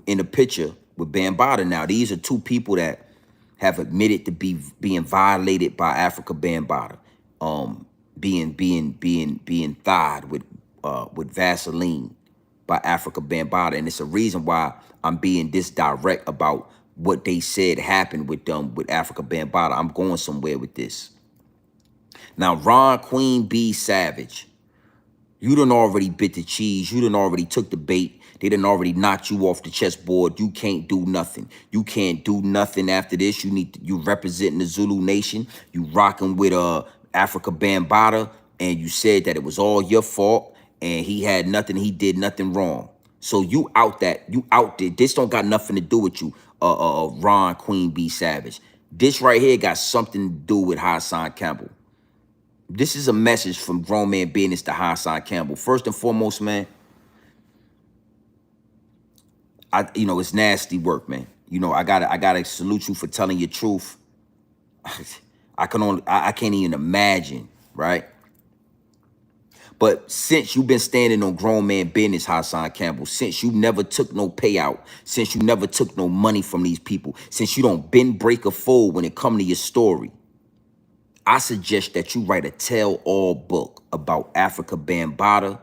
in the picture with Bambaataa. Now, these are two people that have admitted to being violated by Africa Bambaataa, being thawed with Vaseline by Africa Bambaataa, and it's a reason why I'm being this direct about what they said happened with them with Africa Bambaataa. I'm going somewhere with this. Now, Ron Queen B Savage, you done already bit the cheese. You done already took the bait. They done already knocked you off the chessboard. You can't do nothing. You can't do nothing after this. You representing the Zulu Nation. You rocking with Africa Bambaataa, and you said that it was all your fault and he had nothing. He did nothing wrong. So you out there. This don't got nothing to do with you, Ron Queen B Savage. This right here got something to do with Hassan Cambell. This is a message from Grown Man Business to Hassan Cambell. First and foremost, man, it's nasty work, man. I gotta salute you for telling your truth. I can't even imagine, right? But since you've been standing on Grown Man Business, Hassan Cambell, since you never took no payout, since you never took no money from these people, since you don't bend, break, or fold when it come to your story, I suggest that you write a tell-all book about Africa Bambaataa,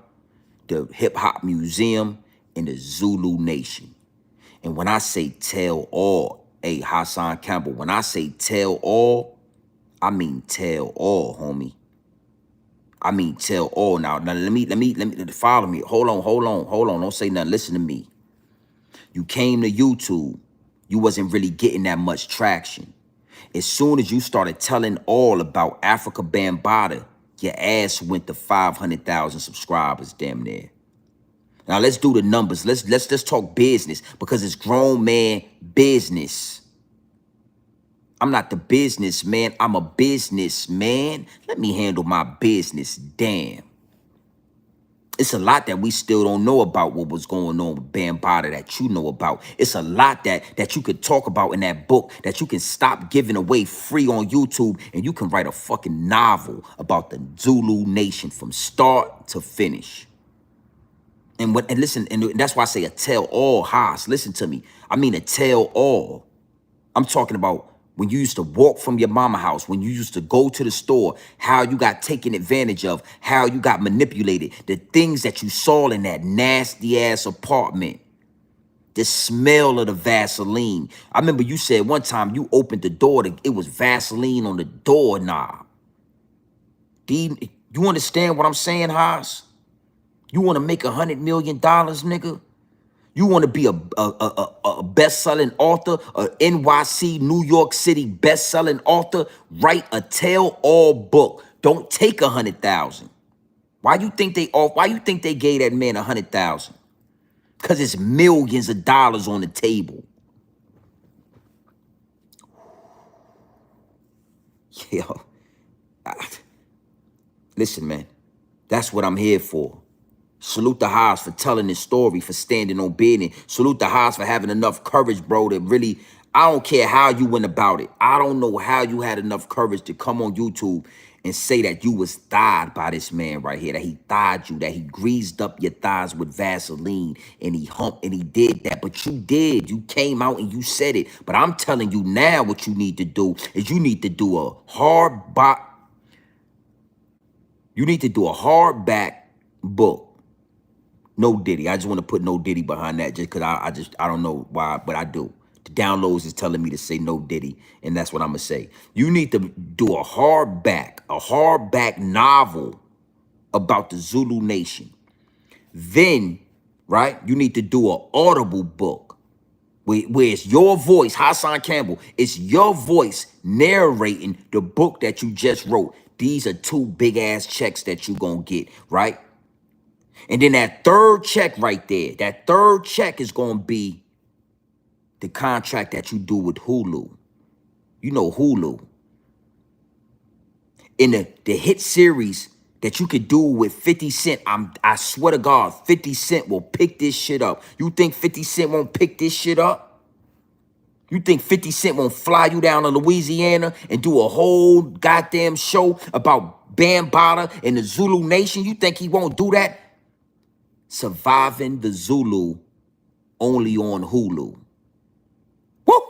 the hip-hop museum, and the Zulu Nation. And when I say tell all, hey, Hassan Cambell, when I say tell all, I mean tell all, homie. I mean tell all. Now let me follow me. Hold on. Don't say nothing. Listen to me. You came to YouTube. You wasn't really getting that much traction. As soon as you started telling all about Africa Bambaataa, your ass went to 500,000 subscribers, damn near. Now let's do the numbers. Let's talk business, because it's Grown Man Business. I'm not the businessman. I'm a businessman. Let me handle my business. Damn. It's a lot that we still don't know about what was going on with Bambaataa that you know about. It's a lot that you could talk about in that book that you can stop giving away free on YouTube, and you can write a fucking novel about the Zulu Nation from start to finish. And listen, and that's why I say a tell all, Haas. Listen to me. I mean a tell all. I'm talking about when you used to walk from your mama house, when you used to go to the store, how you got taken advantage of, how you got manipulated, the things that you saw in that nasty ass apartment, the smell of the Vaseline. I remember you said one time you opened the door, it was Vaseline on the doorknob. You understand what I'm saying, Haas? You want to make $100 million, nigga? You want to be a best-selling author, a NYC, New York City best-selling author? Write a tell-all book. Don't take 100,000. Why you think they gave that man 100,000? Because it's millions of dollars on the table. Yo, listen, man. That's what I'm here for. Salute the Haas for telling this story, for standing on business. Salute the Haas for having enough courage, bro, to really, I don't care how you went about it. I don't know how you had enough courage to come on YouTube and say that you was thied by this man right here, that he thied you, that he greased up your thighs with Vaseline, and he humped, and he did that. But you did. You came out and you said it. But I'm telling you now what you need to do is you need to do a hardback book. No Diddy. I just want to put no Diddy behind that just because I don't know why, but I do. The downloads is telling me to say no Diddy, and that's what I'm going to say. You need to do a hardback novel about the Zulu Nation. Then, right, you need to do an audible book where it's your voice, Hassan Cambell, it's your voice narrating the book that you just wrote. These are 2 big-ass checks that you're going to get, right? And then that third check right there, that third check is going to be the contract that you do with Hulu. You know Hulu. In the hit series that you could do with 50 Cent, I swear to God, 50 Cent will pick this shit up. You think 50 Cent won't pick this shit up? You think 50 Cent won't fly you down to Louisiana and do a whole goddamn show about Bambaataa and the Zulu Nation? You think he won't do that? Surviving the Zulu, only on Hulu. Woo!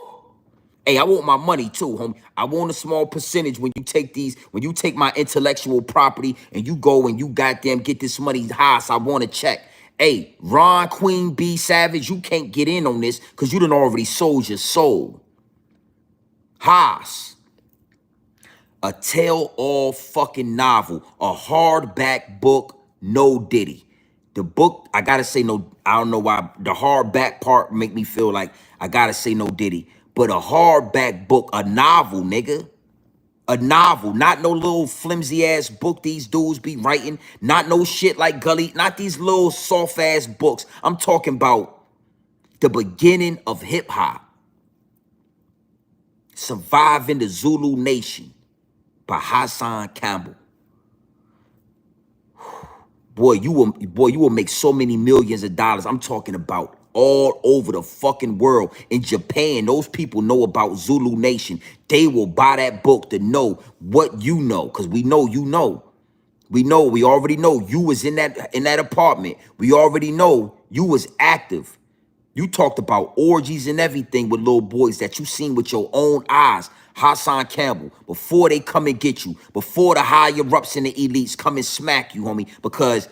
Hey, I want my money too, homie. I want a small percentage when you take my intellectual property and you go and you goddamn get this money, Haas, I want a check. Hey, Ron Queen B Savage, you can't get in on this because you done already sold your soul. Haas. A tell-all fucking novel, a hardback book, no Diddy. The book, I gotta say no, I don't know why the hardback part make me feel like I gotta say no Diddy. But a hardback book, a novel, nigga. A novel, not no little flimsy ass book these dudes be writing. Not no shit like Gully, not these little soft ass books. I'm talking about the beginning of hip hop. Surviving the Zulu Nation by Hassan Cambell. Boy, you will make so many millions of dollars. I'm talking about all over the fucking world. In Japan, those people know about Zulu Nation. They will buy that book to know what you know, because we know you know. We already know you was in that apartment. We already know you was active. You talked about orgies and everything with little boys that you seen with your own eyes. Hassan Cambell, before they come and get you, before the higher-ups and the elites come and smack you, homie, because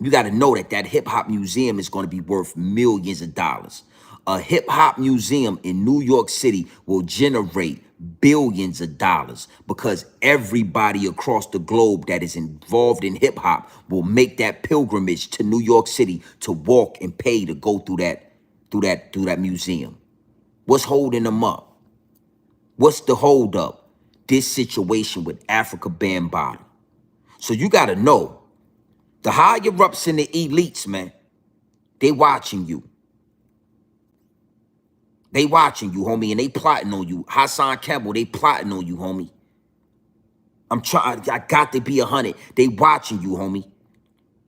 you got to know that hip-hop museum is going to be worth millions of dollars. A hip-hop museum in New York City will generate billions of dollars because everybody across the globe that is involved in hip-hop will make that pilgrimage to New York City to walk and pay to go through that museum. What's holding them up? What's the hold up? This situation with Africa Bambaataa. So you got to know, the higher-ups and the elites, man, they watching you. They watching you, homie, and they plotting on you. Hassan Cambell, they plotting on you, homie. I got to be 100. They watching you, homie.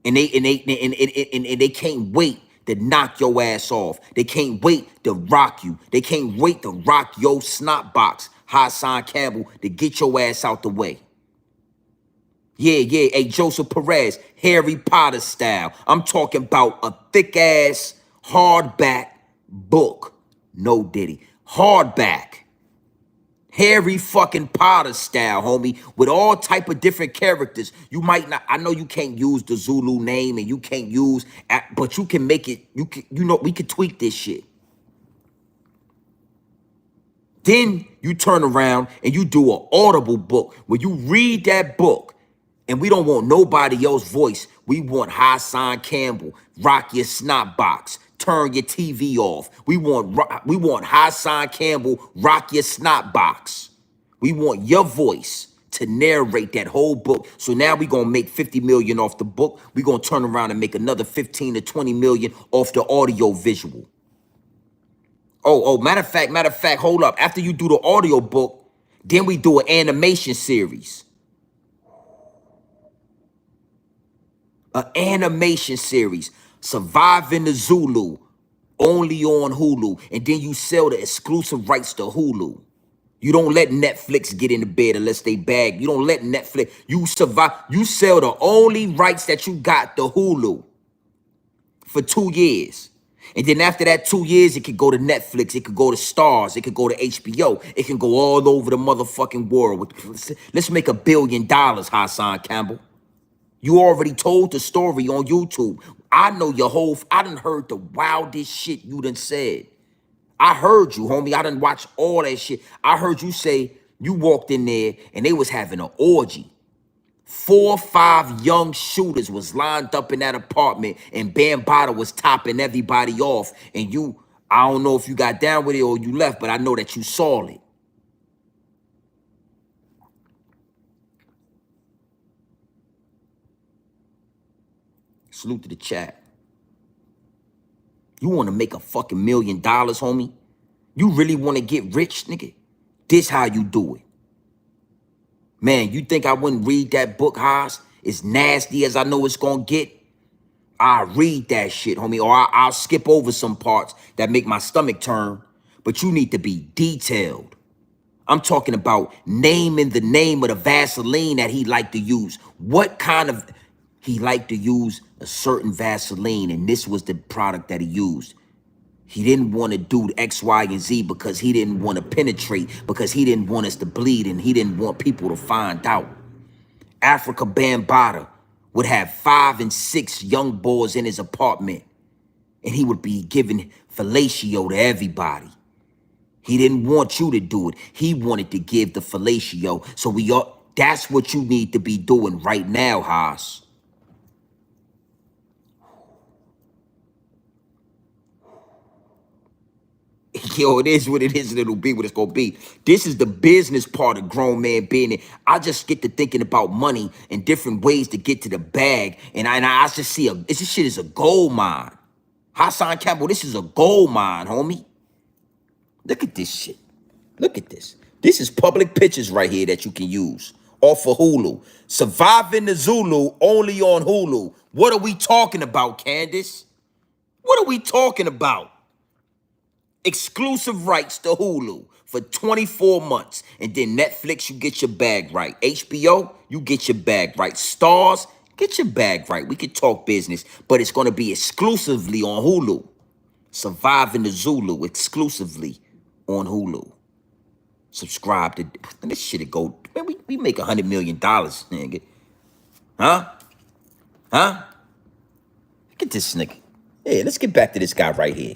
And they can't wait to knock your ass off. They can't wait to rock you. They can't wait to rock your snot box, Hassan Cambell, to get your ass out the way. Yeah, hey, Joseph Perez, Harry Potter style. I'm talking about a thick-ass, hardback book. No Diddy. hardback. Harry fucking Potter style, homie, with all type of different characters. You might not, I know you can't use the Zulu name and you can't use, but you can make it, we could tweak this shit. Then you turn around and you do an audible book where you read that book, and we don't want nobody else's voice. We want Hassan Cambell, rock your snot box, turn your TV off. We want Hassan Cambell, rock your snot box. We want your voice to narrate that whole book. So now we're gonna make 50 million off the book. We're gonna turn around and make another 15 to 20 million off the audio visual. Matter of fact, hold up. After you do the audio book, then we do an animation series. An animation series, Surviving the Zulu, only on Hulu. And then you sell the exclusive rights to Hulu. You don't let Netflix get in the bed unless they bag. You don't let Netflix, you sell the only rights that you got to Hulu for 2 years. And then after that 2 years, it could go to Netflix, it could go to Stars, it could go to HBO, it can go all over the motherfucking world. Let's make $1 billion, Hassan Cambell. You already told the story on YouTube. I know I done heard the wildest shit you done said. I heard you, homie. I done watched all that shit. I heard you say you walked in there and they was having an orgy. 4 or 5 young shooters was lined up in that apartment and Bambaataa was topping everybody off. And I don't know if you got down with it or you left, but I know that you saw it. Salute to the chat. You want to make a fucking $1 million, homie? You really want to get rich, nigga? This how you do it. Man, you think I wouldn't read that book, Haas? As nasty as I know it's gonna get, I'll read that shit, homie, or I'll skip over some parts that make my stomach turn. But you need to be detailed. I'm talking about naming the name of the Vaseline that he liked to use. What kind of... He liked to use a certain Vaseline, and this was the product that he used. He didn't want to do X, Y, and Z because he didn't want to penetrate, because he didn't want us to bleed, and he didn't want people to find out. Africa Bambaataa would have 5 and 6 young boys in his apartment, and he would be giving fellatio to everybody. He didn't want you to do it. He wanted to give the fellatio. So that's what you need to be doing right now, Haas. Yo, it is what it is, and it'll be what it's gonna be. This is the business part of grown man being it. I just get to thinking about money and different ways to get to the bag, and I just see this shit is a gold mine. Hassan Cambell, this is a gold mine, homie. Look at this shit. Look at this. This is public pictures right here that you can use off of Hulu. Surviving the Zulu, only on Hulu. What are we talking about, Candace? What are we talking about? Exclusive rights to Hulu for 24 months. And then Netflix, you get your bag right. HBO, you get your bag right. Stars, get your bag right. We can talk business, but it's going to be exclusively on Hulu. Surviving the Zulu, exclusively on Hulu. Subscribe to... And this shit go... Man, we make $100 million, nigga. Huh? Huh? Look at this nigga. Yeah, let's get back to this guy right here.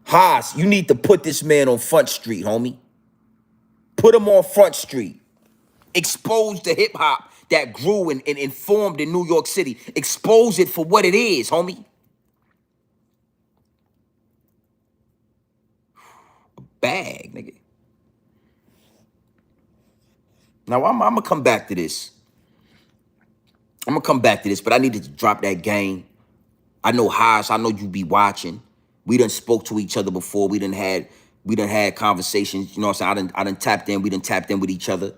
Haas, you need to put this man on Front Street, homie. Put him on Front Street. Expose the hip-hop that grew and formed in New York City. Expose it for what it is, homie. A bag, nigga. Now, I'm going to come back to this. I'm going to come back to this, but I needed to drop that game. I know Haas, I know you be watching. We done spoke to each other before. We done had conversations. You know what I'm saying? I done tapped in. We done tapped in with each other.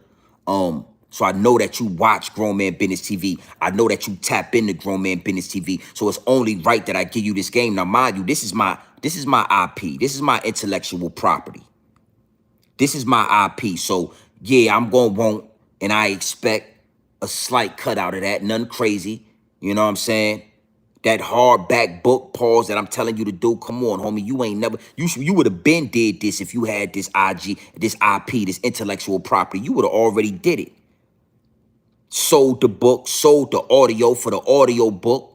So I know that you watch Grown Man Business TV. I know that you tap into Grown Man Business TV. So it's only right that I give you this game. Now, mind you, this is my IP. This is my intellectual property. This is my IP. So yeah, I'm gonna want, and I expect a slight cut out of that. Nothing crazy. You know what I'm saying? That hardback book pause that I'm telling you to do. Come on, homie. You ain't never, you would have been did this if you had this IG, this IP, this intellectual property. You would have already did it. Sold the book, sold the audio for the audio book.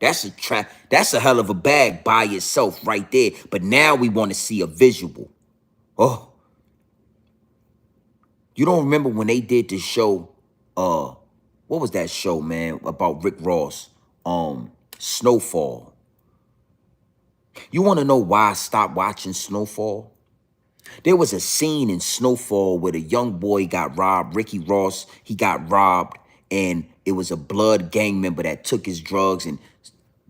That's a hell of a bag by itself right there. But now we want to see a visual. Oh, you don't remember when they did the show, what was that show, man, about Rick Ross? Snowfall. You want to know why I stopped watching Snowfall? There was a scene in Snowfall where the young boy got robbed. Ricky Ross, he got robbed, and it was a blood gang member that took his drugs, and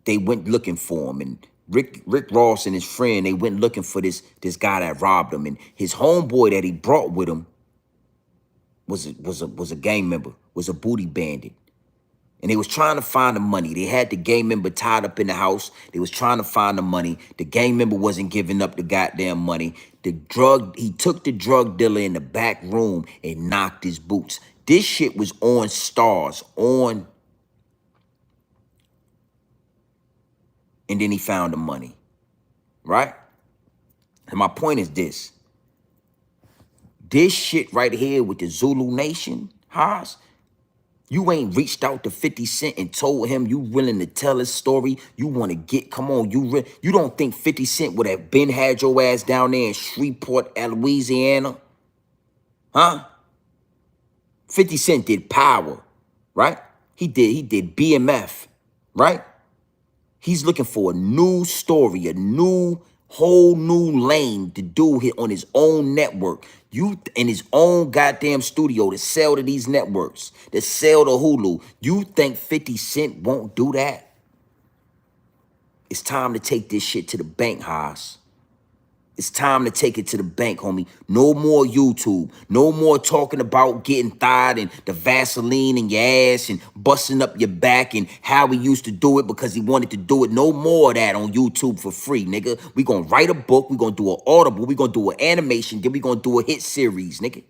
they went looking for him. And Rick Ross and his friend, they went looking for this guy that robbed him. And his homeboy that he brought with him was a gang member, was a booty bandit. And they was trying to find the money. They had the gang member tied up in the house. They was trying to find the money. The gang member wasn't giving up the goddamn money. He took the drug dealer in the back room and knocked his boots. This shit was on Stars, and then he found the money, right? And my point is this. This shit right here with the Zulu Nation, Haas, you ain't reached out to 50 Cent and told him you willing to tell his story. You want to get, come on, you don't think 50 Cent would have been had your ass down there in Shreveport, Louisiana? Huh? 50 Cent did Power, right? He did BMF, right? He's looking for a new story, whole new lane to do it on his own network. You in his own goddamn studio to sell to these networks, to sell to Hulu. You think 50 Cent won't do that? It's time to take this shit to the bank, Haas. It's time to take it to the bank, homie. No more YouTube. No more talking about getting thawed and the Vaseline in your ass and busting up your back and how he used to do it because he wanted to do it. No more of that on YouTube for free, nigga. We gonna write a book. We gonna do an audible. We gonna do an animation. Then we gonna do a hit series, nigga.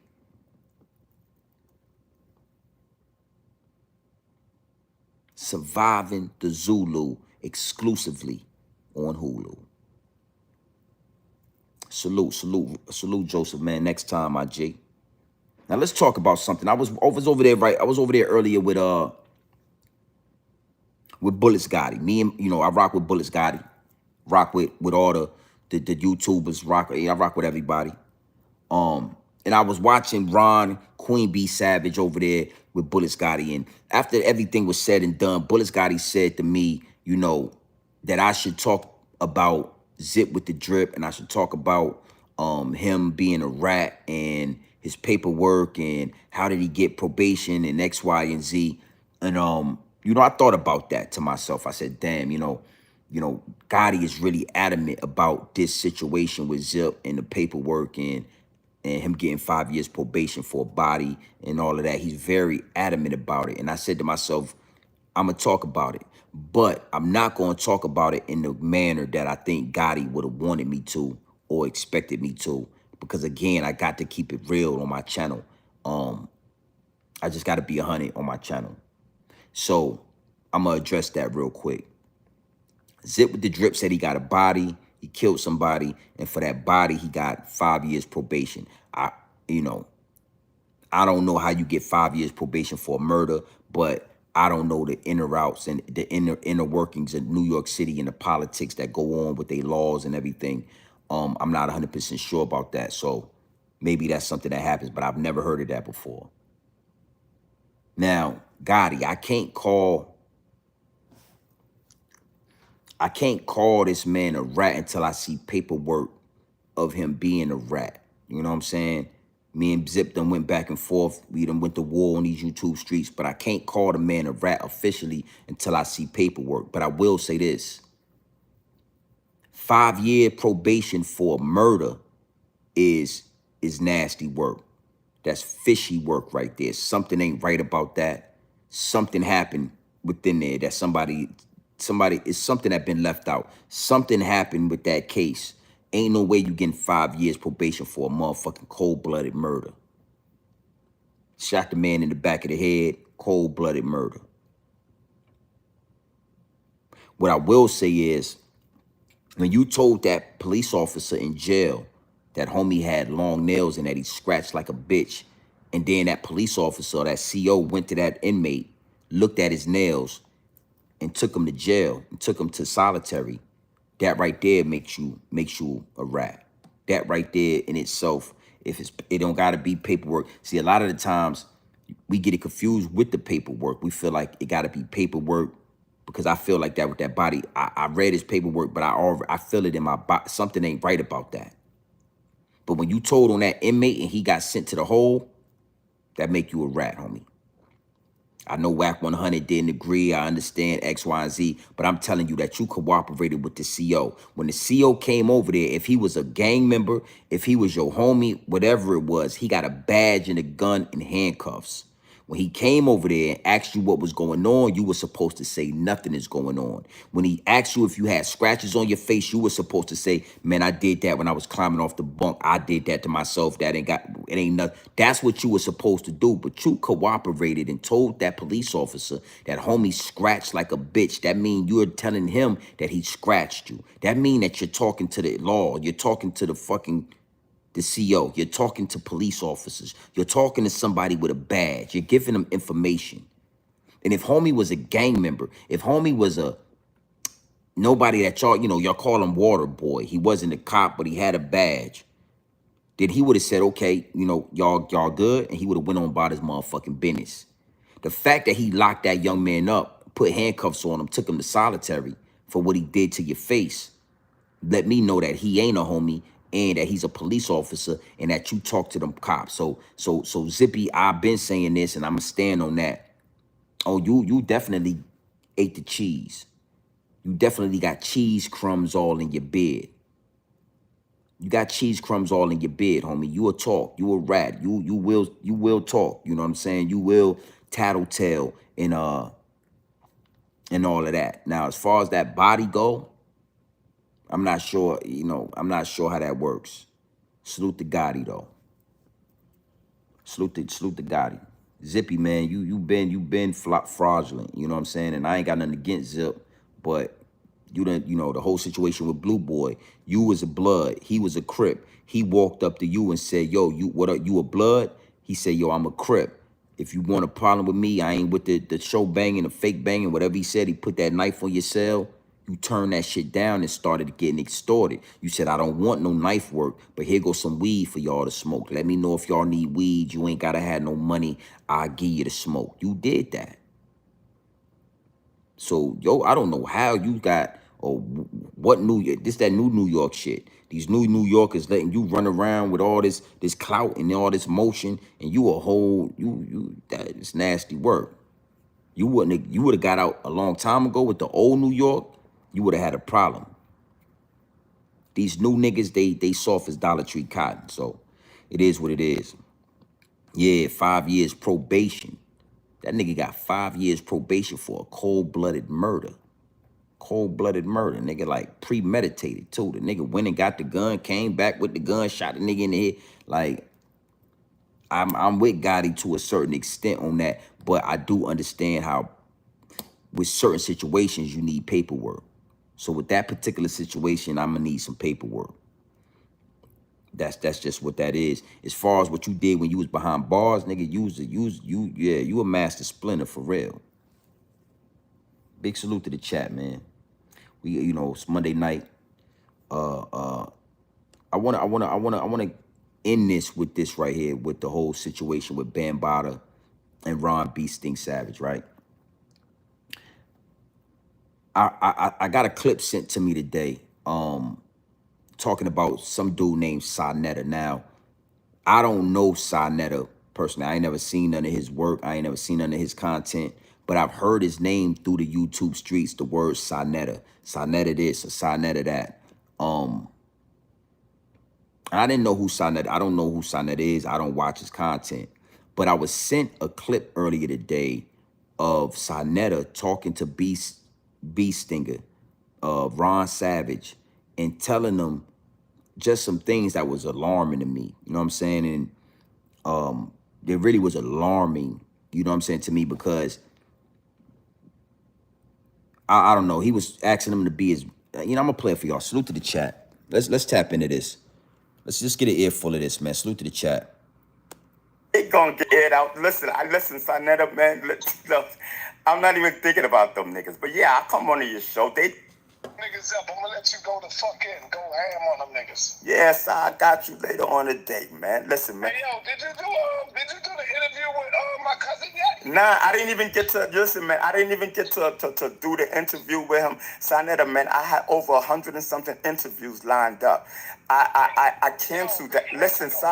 Surviving the Zulu exclusively on Hulu. Salute, Joseph, man. Next time, my G. Now let's talk about something. I was over there, right? I was over there earlier with Bullets Gotti. Me and I rock with Bullets Gotti. Rock with all the YouTubers. I rock with everybody. And I was watching Ron Queen Bee Savage over there with Bullets Gotti. And after everything was said and done, Bullets Gotti said to me, that I should talk about Zip with the Drip, and I should talk about him being a rat and his paperwork and how did he get probation and X, Y, and Z. And I thought about that to myself. I said, damn, Gotti is really adamant about this situation with Zip and the paperwork and him getting 5 years probation for a body and all of that. He's very adamant about it. And I said to myself, I'm going to talk about it. But I'm not going to talk about it in the manner that I think Gotti would have wanted me to or expected me to. Because, again, I got to keep it real on my channel. I just got to be 100 on my channel. So I'm going to address that real quick. Zip with the Drip said he got a body. He killed somebody. And for that body, he got 5 years probation. I don't know how you get 5 years probation for a murder, but I don't know the inner routes and the inner workings of New York City and the politics that go on with their laws and everything. I'm not 100% sure about that. So maybe that's something that happens, but I've never heard of that before. Now, Gotti, I can't call this man a rat until I see paperwork of him being a rat. You know what I'm saying? Me and Zip done went back and forth. We done went to war on these YouTube streets, but I can't call the man a rat officially until I see paperwork. But I will say this. 5 year probation for murder is nasty work. That's fishy work right there. Something ain't right about that. Something happened within there that somebody is something that been left out. Something happened with that case. Ain't no way you getting 5 years probation for a motherfucking cold-blooded murder. Shot the man in the back of the head, cold-blooded murder. What I will say is, when you told that police officer in jail that homie had long nails and that he scratched like a bitch, and then that police officer, that CO, went to that inmate, looked at his nails, and took him to jail and took him to solitary, that right there makes you a rat. That right there in itself, if it don't gotta be paperwork. See, a lot of the times we get it confused with the paperwork. We feel like it gotta be paperwork because I feel like that with that body. I read his paperwork, but I feel it in my body. Something ain't right about that. But when you told on that inmate and he got sent to the hole, that make you a rat, homie. I know WAC 100 didn't agree. I understand X, Y, and Z, but I'm telling you that you cooperated with the CO. When the CO came over there, if he was a gang member, if he was your homie, whatever it was, he got a badge and a gun and handcuffs. When he came over there and asked you what was going on, you were supposed to say nothing is going on. When he asked you if you had scratches on your face, you were supposed to say, man, I did that when I was climbing off the bunk. I did that to myself. That it ain't nothing. That's what you were supposed to do. But you cooperated and told that police officer that homie scratched like a bitch. That mean you're telling him that he scratched you. That mean that you're talking to the law. You're talking to the CO. You're talking to police officers. You're talking to somebody with a badge. You're giving them information. And if homie was a gang member, if homie was a nobody that y'all call him water boy, he wasn't a cop, but he had a badge, then he would have said, okay, y'all good, and he would have went on about his motherfucking business. The fact that he locked that young man up, put handcuffs on him, took him to solitary for what he did to your face, let me know that he ain't a homie and that he's a police officer and that you talk to them cops. So Zippy, I've been saying this and I'm gonna stand on that. Oh, you definitely ate the cheese. You definitely got cheese crumbs all in your bed. You got cheese crumbs all in your bed, homie. You will talk. You a rat. You will talk. You know what I'm saying? You will tattletale and all of that. Now, as far as that body go, I'm not sure, I'm not sure how that works. Salute to Gotti though. Salute to Gotti. Zippy, man, you been fraudulent, you know what I'm saying? And I ain't got nothing against Zip, but the whole situation with Blue Boy, you was a blood, he was a Crip. He walked up to you and said, yo, you a blood? He said, yo, I'm a Crip. If you want a problem with me, I ain't with the show banging, the fake banging, whatever he said. He put that knife on your cell. You turned that shit down and started getting extorted. You said, I don't want no knife work, but here goes some weed for y'all to smoke. Let me know if y'all need weed. You ain't got to have no money. I'll give you the smoke. You did that. So, I don't know how you got, or what New York, that new New York shit. These New Yorkers letting you run around with all this clout and all this motion, and you it's nasty work. You would have got out a long time ago with the old New York, you would have had a problem. These new niggas, they soft as Dollar Tree cotton. So it is what it is. Yeah, 5 years probation. That nigga got 5 years probation for a cold-blooded murder. Cold-blooded murder. Nigga like premeditated too. The nigga went and got the gun, came back with the gun, shot the nigga in the head. Like, I'm with Gotti to a certain extent on that, but I do understand how with certain situations you need paperwork. So with that particular situation, I'm gonna need some paperwork. That's just what that is. As far as what you did when you was behind bars, nigga, you a master splinter for real. Big salute to the chat, man. We, it's Monday night. I wanna end this with this right here, with the whole situation with Bambaataa and Ron B. Sting Savage, right? I got a clip sent to me today, talking about some dude named Sonetta. Now, I don't know Sonetta personally. I ain't never seen none of his work. I ain't never seen none of his content, but I've heard his name through the YouTube streets, the word Sonetta. Sonetta this or Sonetta that. I didn't know who Sonetta. I don't know who Sonetta is. I don't watch his content. But I was sent a clip earlier today of Sonetta talking to B Stinger, Ron Savage, and telling them just some things that was alarming to me. You know what I'm saying? And it really was alarming, you know what I'm saying, to me, because I don't know. He was asking him to be his. I'm gonna play it for y'all. Salute to the chat. Let's tap into this. Let's just get an earful of this, man. Salute to the chat. They gonna get it out. Listen, Sonetta, man. Look, I'm not even thinking about them niggas. But yeah, I'll come on to your show. They niggas up. I'm gonna let you go the fuck in. Go ham on them niggas. Yes, I got you later on the date, man. Listen, man. Hey, yo, did you do the interview with my cousin yet? Nah, I didn't even get to listen, man. I didn't even get to do the interview with him. Sonetta, man, I had over 100 and something interviews lined up. I canceled that. Listen, Si.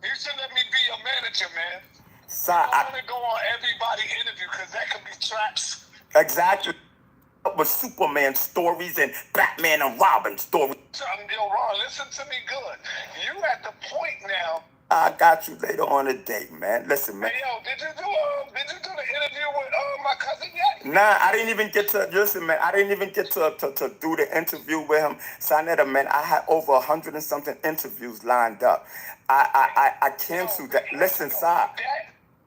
You should let me be your manager, man. Si, I want to go on everybody interview because that could be traps. Exactly. With Superman stories and Batman and Robin stories. Yo, Ron, listen to me good. You at the point now. I got you later on the date, man. Listen, man. Hey, yo, did you do the interview with my cousin yet? Nah, I didn't even get to listen, man. I didn't even get to do the interview with him. Sonetta, man, I had over 100 and something interviews lined up. I canceled that. Listen, Si.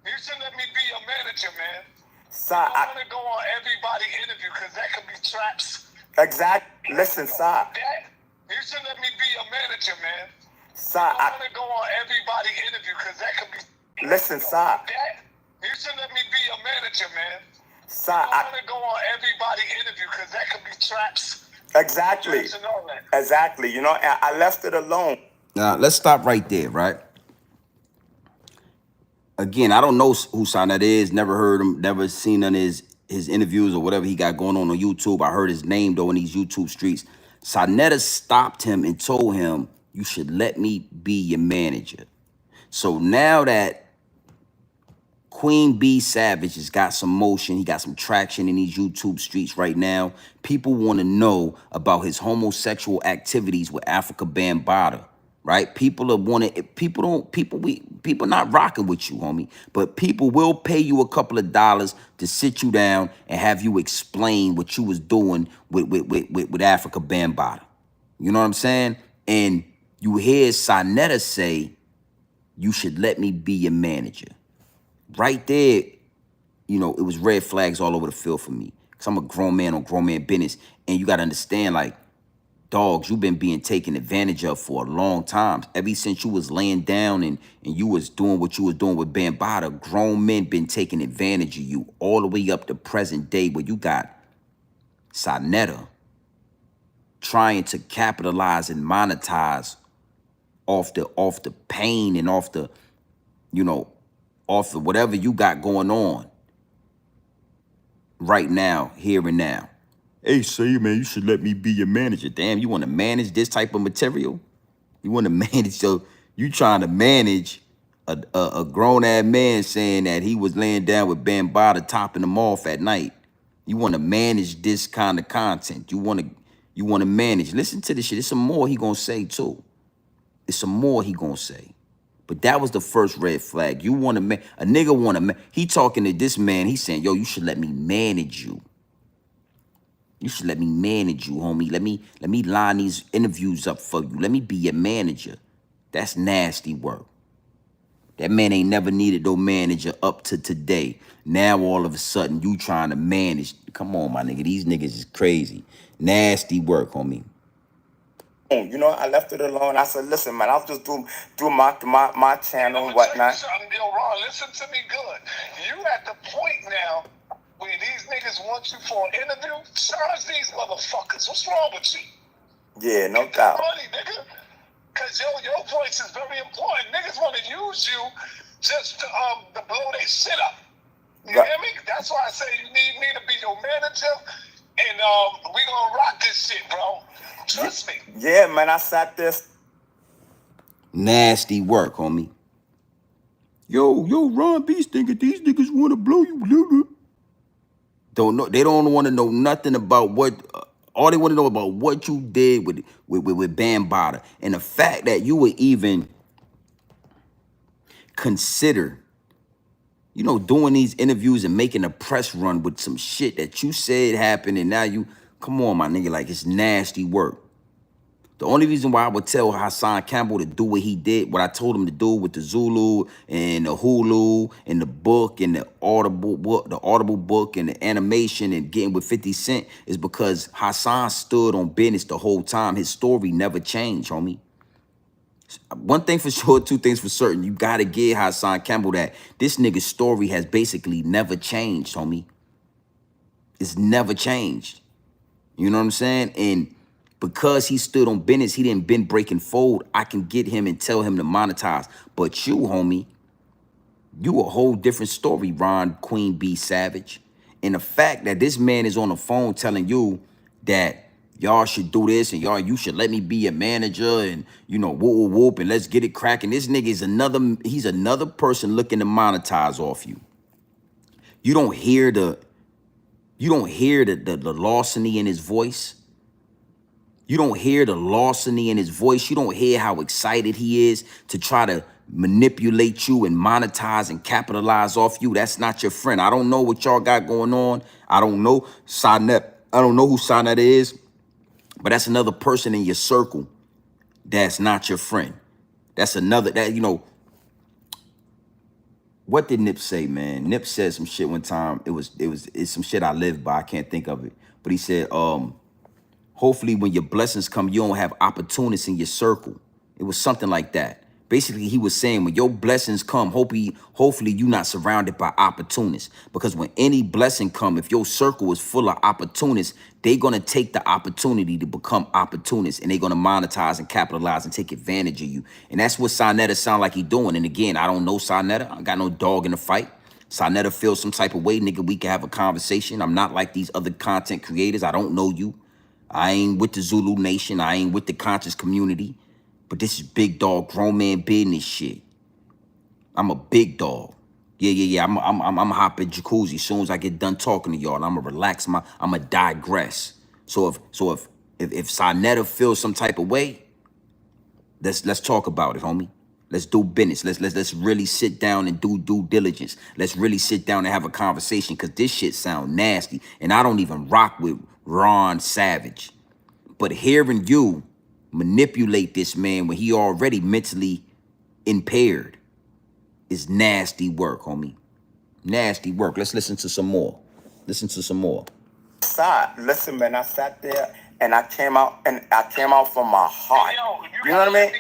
You should let me be your manager, man. Si, I want to go on everybody interview because that could be traps. Exactly. Listen, Si. You should let me be your manager, man. Si, I want to go on everybody interview because that could be. Listen, Si. You should let me be your manager, man. Si, I want to go on everybody interview because that could be traps. Exactly. Exactly. I left it alone. Now let's stop right there, right? Again, I don't know who Sonetta is. Never heard him. Never seen none of his interviews or whatever he got going on YouTube. I heard his name though in these YouTube streets. Sonetta stopped him and told him, "You should let me be your manager." So now that Queen B Savage has got some motion, he got some traction in these YouTube streets right now. People want to know about his homosexual activities with Africa Bambaataa. Right? People not rocking with you, homie. But people will pay you a couple of dollars to sit you down and have you explain what you was doing with Africa Bambaataa. You know what I'm saying? And you hear Sonetta say, "You should let me be your manager." Right there, it was red flags all over the field for me. Because I'm a grown man on grown man business. And you got to understand, like, dogs, you've been being taken advantage of for a long time. Ever since you was laying down and you was doing what you was doing with Bambaataa, grown men been taking advantage of you all the way up to present day where you got Sonetta trying to capitalize and monetize off the pain and off the whatever you got going on right now, here and now. "Hey, say, man, you should let me be your manager." Damn, you want to manage this type of material? You want to manage, so you trying to manage a grown-ass man saying that he was laying down with Bambaataa, topping him off at night. You want to manage this kind of content. You want to manage. Listen to this shit. There's some more he gonna say, too. There's some more he gonna say. But that was the first red flag. You want to a nigga want to he talking to this man. He's saying, "Yo, you should let me manage you. You should let me manage you, homie. Let me line these interviews up for you. Let me be your manager." That's nasty work. That man ain't never needed no manager up to today. Now all of a sudden you trying to manage. Come on, my nigga. These niggas is crazy. Nasty work, homie. I left it alone. I said, "Listen, man, I'll just do my channel and whatnot." Yo, Ron, listen to me good. You at the point now where these niggas want you for an interview. Charge these motherfuckers. What's wrong with you? Yeah, no doubt. Money, nigga. Because your voice is very important. Niggas want to use you just to blow their shit up. You hear me? That's why I say you need me to be your manager, and we gonna rock this shit, bro. Trust me. Yeah, man, I sat this. Nasty work, homie. Yo, Ron B's thinking these niggas want to blow you. Don't know. They don't want to know nothing about what. All they want to know about what you did with Bambaataa, and the fact that you would even consider, doing these interviews and making a press run with some shit that you said happened, and now you, come on, my nigga, like, it's nasty work. The only reason why I would tell Hassan Cambell to do what he did, what I told him to do with the Zulu and the Hulu and the book and the audible book and the animation and getting with 50 Cent is because Hassan stood on business the whole time. His story never changed, homie. One thing for sure, two things for certain. You gotta give Hassan Cambell that this nigga's story has basically never changed, homie. It's never changed. You know what I'm saying? And because he stood on business, he didn't been breaking fold. I can get him and tell him to monetize. But you, homie, you a whole different story, Ron Queen B Savage. And the fact that this man is on the phone telling you that y'all should do this and you should let me be a manager and, you know, whoop, whoop, whoop, and let's get it cracking. This nigga is he's another person looking to monetize off you. You don't hear the larceny in his voice. You don't hear the larceny in his voice. You don't hear how excited he is to try to manipulate you and monetize and capitalize off you. That's not your friend. I don't know what y'all got going on. I don't know Sanet. I don't know who Sanet is, but that's another person in your circle that's not your friend. That's another, that, you know, what did Nip say, man? Nip said some shit one time. It's some shit I live by. I can't think of it. But he said, hopefully when your blessings come, you don't have opportunists in your circle. It was something like that. Basically, he was saying when your blessings come, hopefully you're not surrounded by opportunists. Because when any blessing come, if your circle is full of opportunists, they're going to take the opportunity to become opportunists. And they're going to monetize and capitalize and take advantage of you. And that's what Sonetta sound like he doing. And again, I don't know Sonetta. I got no dog in the fight. Sonetta feels some type of way, nigga, we can have a conversation. I'm not like these other content creators. I don't know you. I ain't with the Zulu Nation. I ain't with the conscious community. But this is big dog, grown man business shit. I'm a big dog. Yeah. I'm hop in jacuzzi. As soon as I get done talking to y'all, I'ma relax I'ma digress. So if Sonetta feels some type of way, let's talk about it, homie. Let's do business. Let's really sit down and do due diligence. Let's really sit down and have a conversation, because this shit sound nasty. And I don't even rock with Ron Savage. But hearing you manipulate this man when he already mentally impaired is nasty work, homie. Nasty work. Let's listen to some more. Listen to some more. Listen, man, I sat there and I came out from my heart. Hey, yo, you know what I mean?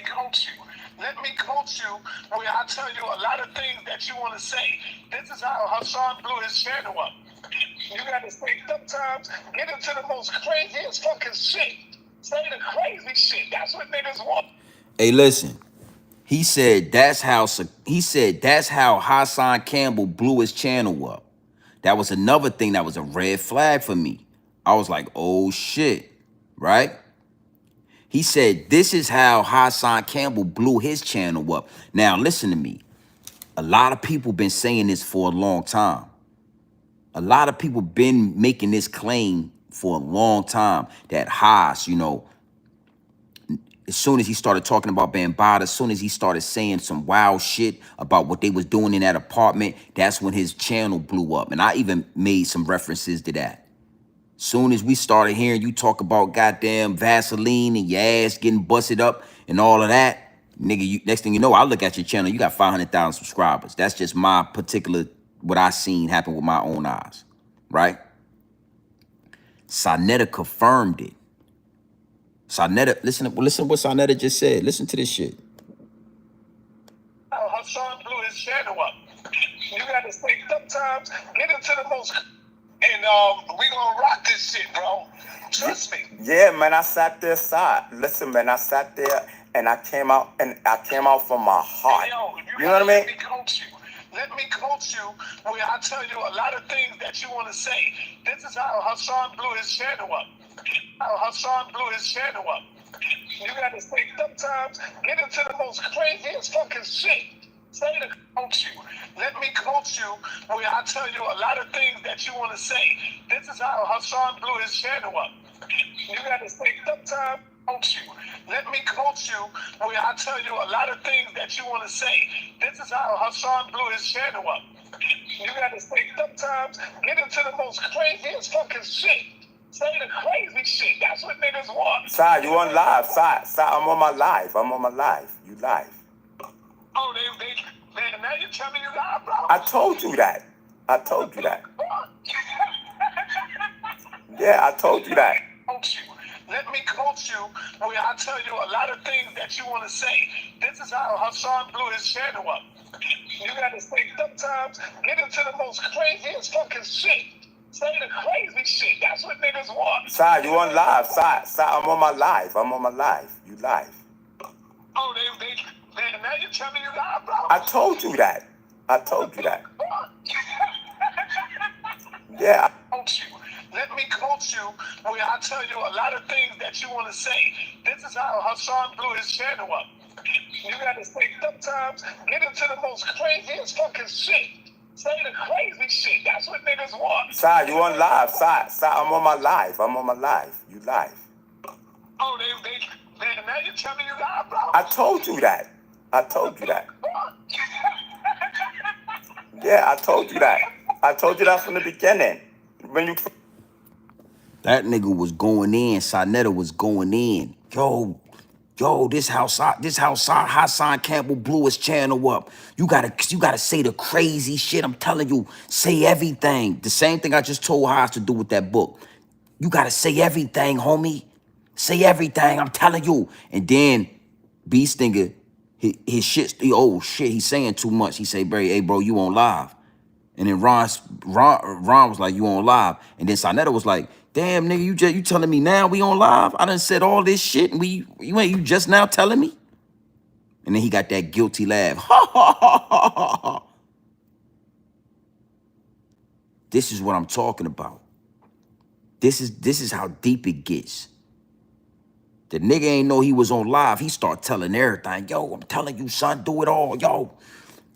Let me coach you where I tell you a lot of things that you want to say. This is how Hassan blew his channel up. You gotta say sometimes get into the most craziest fucking shit. Say the crazy shit. That's what niggas want. Hey, listen. He said that's how Hassan Cambell blew his channel up. That was another thing that was a red flag for me. I was like, oh shit, right? He said this is how Hassan Cambell blew his channel up. Now listen to me. A lot of people been saying this for a long time. A lot of people been making this claim for a long time that Haas, you know, as soon as he started talking about Bambaataa, as soon as he started saying some wild shit about what they was doing in that apartment, that's when his channel blew up. And I even made some references to that. Soon as we started hearing you talk about goddamn Vaseline and your ass getting busted up and all of that, nigga, next thing you know, I look at your channel, you got 500,000 subscribers. That's just my particular, what I seen happen with my own eyes, right? Sonetta confirmed it. Sonetta, listen what Sonetta just said. Listen to this shit. Hassan blew his channel up. You gotta say sometimes get into the most, and we gonna rock this shit, bro. Trust me. Yeah, man, I sat there side. Listen, man, I sat there and I came out from my heart. Hey, yo, you know what I mean? Let me coach you where I tell you a lot of things that you want to say. This is how Hassan blew his channel up. You gotta say sometimes get into the most craziest fucking shit. Say to coach you. Let me coach you where I tell you a lot of things that you want to say. This is how Hassan blew his channel up. You gotta say sometimes coach you. Let me coach you where I tell you a lot of things that you want to say. This is how Hassan blew his channel up. You gotta say sometimes get into the most craziest fucking shit. Say the crazy shit. That's what niggas want. Sai, you on live. Sai, I'm on my live. I'm on my live. You live. Oh, they now you're telling me you live, bro? I told you that. I told you that. Yeah, I told you that. Coach you. Let me coach you where I tell you a lot of things that you want to say. This is how Hassan blew his channel up. You gotta say sometimes get into the most craziest fucking shit. Say the crazy shit. That's what niggas want. Sai, you on live. Sai, I'm on my live. I'm on my live. You live. Oh, they now you're telling me you live, bro? I told you that. I told you that. Yeah. Coach you. Let me coach you where I tell you a lot of things that you want to say. This is how Hassan blew his channel up. You gotta say sometimes get into the most craziest fucking shit. Say the crazy shit. That's what niggas want. Sai, you on live. Sai, I'm on my live. I'm on my live. You live. Oh, they now you're telling me you live, bro? I told you that. I told you that. Yeah, I told you that. I told you that from the beginning. When you... That nigga was going in. Sinetta was going in. Yo, this how Hassan Cambell blew his channel up. You gotta say the crazy shit. I'm telling you, say everything. The same thing I just told Haas to do with that book. You gotta say everything, homie. Say everything. I'm telling you. And then Beast nigga, his shit. Oh shit, he's saying too much. He say, hey bro, you on live. And then Ron was like, you on live. And then Sinetta was like, damn, nigga, you telling me now we on live? I done said all this shit and you just now telling me? And then he got that guilty laugh. Ha ha ha ha ha ha. This is what I'm talking about. This is how deep it gets. The nigga ain't know he was on live. He start telling everything. Yo, I'm telling you, son, do it all. Yo,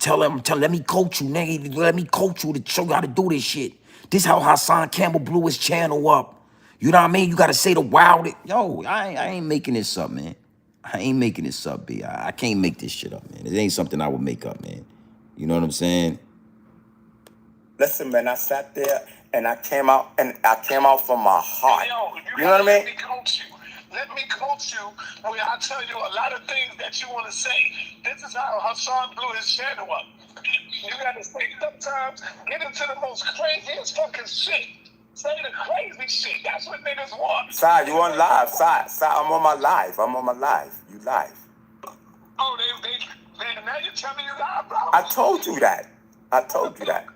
let me coach you, nigga. Let me coach you to show you how to do this shit. This how Hassan Cambell blew his channel up. You know what I mean? You gotta say the wild. Yo, I ain't making this up, man. I ain't making this up, B. I can't make this shit up, man. It ain't something I would make up, man. You know what I'm saying? Listen, man, I sat there and I came out from my heart. Yo, you know what I mean? Let me coach you. Let me coach you where I tell you a lot of things that you want to say. This is how Hassan blew his channel up. You gotta say sometimes get into the most craziest fucking shit. Say the crazy shit. That's what niggas want. Sai, you on live. Sai, I'm on my live. I'm on my live. You live. Oh, they now you're telling me you live, bro? I told you that. I told you that.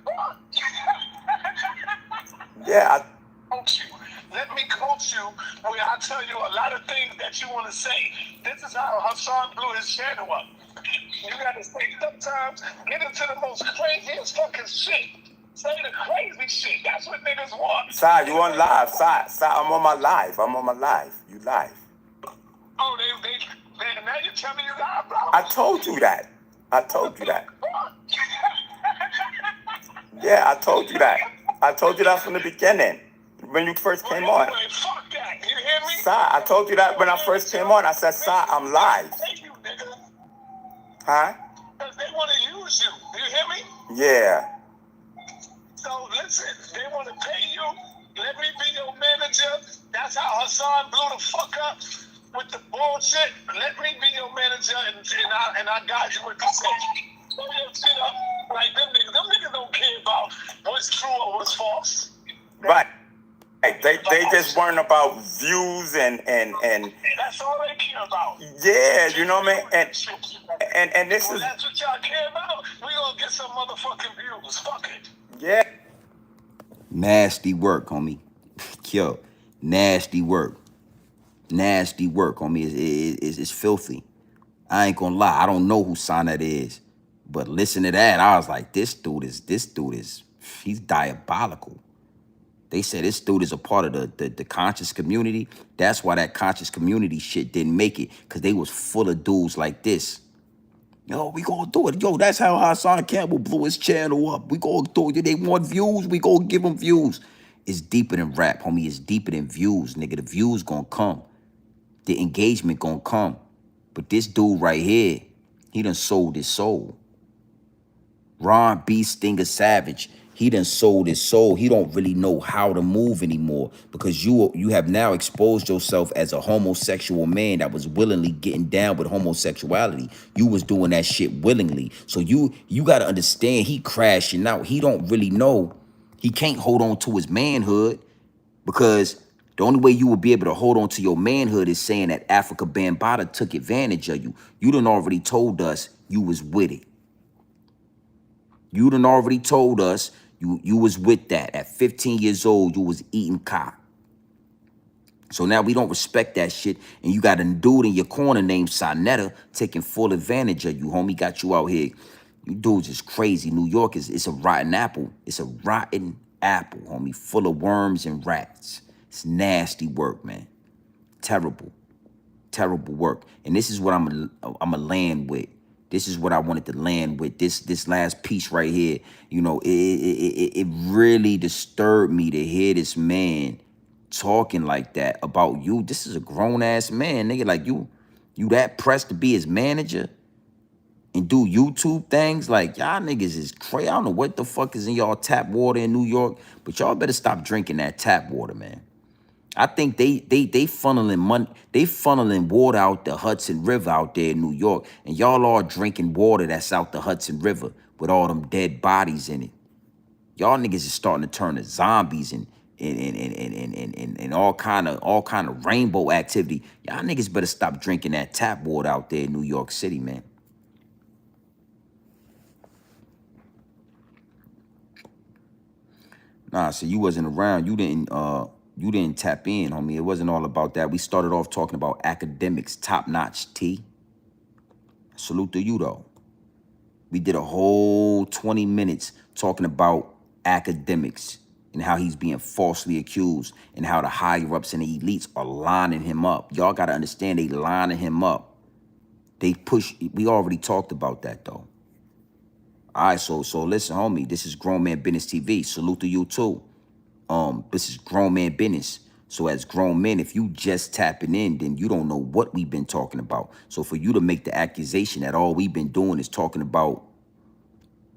Yeah, coach you. Let me coach you where I tell you a lot of things that you want to say. This is how Hassan blew his channel up. You gotta say sometimes get into the most craziest fucking shit. Say the crazy shit. That's what niggas want. Sai, you on live. Sai, I'm on my live. I'm on my live. You live. Oh, they now you're telling me you live, bro? I told you that. I told you that. Yeah, I told you that. I told you that from the beginning. When you first came on. Fuck that. You hear me? Sai, I told you that when I first came on. I said, Sai, I'm live. You, nigga. Huh? Because they want to use you. You hear me? Yeah. So listen, they want to pay you. Let me be your manager. That's how Hassan blew the fuck up with the bullshit. Let me be your manager, and I got you with the say. Throw your shit up like them niggas. Them niggas don't care about what's true or what's false. Right. They just weren't about views and that's all they care about. Yeah, you know what I mean? And this well, is that's what y'all care about. We gonna get some motherfucking views. Fuck it. Yeah. Nasty work, homie. Yo, nasty work. Nasty work, homie. It's filthy. I ain't gonna lie. I don't know who Sonnet is. But listen to that. I was like, this dude is, he's diabolical. They said this dude is a part of the conscious community. That's why that conscious community shit didn't make it. Because they was full of dudes like this. Yo, we gonna do it. Yo, that's how Hassan Cambell blew his channel up. We gonna do it. They want views, we gonna give them views. It's deeper than rap, homie. It's deeper than views, nigga. The views gonna come. The engagement gonna come. But this dude right here, he done sold his soul. Ron B. Stinger Savage He done sold his soul. He don't really know how to move anymore because you have now exposed yourself as a homosexual man that was willingly getting down with homosexuality. You was doing that shit willingly. So you got to understand he crashing out. He don't really know. He can't hold on to his manhood because the only way you will be able to hold on to your manhood is saying that Africa Bambaataa took advantage of you. You done already told us you was with it. You done already told us you was with that. At 15 years old, you was eating cock. So now we don't respect that shit. And you got a dude in your corner named Sonetta taking full advantage of you, homie. Got you out here. You dudes is crazy. New York it's a rotten apple. It's a rotten apple, homie, full of worms and rats. It's nasty work, man. Terrible. Terrible work. And this is what I'm a land with. This is what I wanted to land with. This last piece right here. You know, it really disturbed me to hear this man talking like that about you. This is a grown ass man, nigga. Like you that pressed to be his manager and do YouTube things. Like y'all niggas is crazy. I don't know what the fuck is in y'all tap water in New York, but y'all better stop drinking that tap water, man. I think they funneling money, they funneling water out the Hudson River out there in New York, and y'all are drinking water that's out the Hudson River with all them dead bodies in it. Y'all niggas is starting to turn to zombies and all kind of rainbow activity. Y'all niggas better stop drinking that tap water out there in New York City, man. Nah, so you wasn't around. You didn't tap in, homie. It wasn't all about that. We started off talking about Akademiks, top-notch T. Salute to you, though. We did a whole 20 minutes talking about Akademiks and how he's being falsely accused and how the higher-ups and the elites are lining him up. Y'all got to understand they lining him up. They push. We already talked about that, though. All right, so listen, homie. This is Grown Man Business TV. Salute to you, too. This is grown man business. So as grown men, if you just tapping in, then you don't know what we've been talking about. So for you to make the accusation that all we've been doing is talking about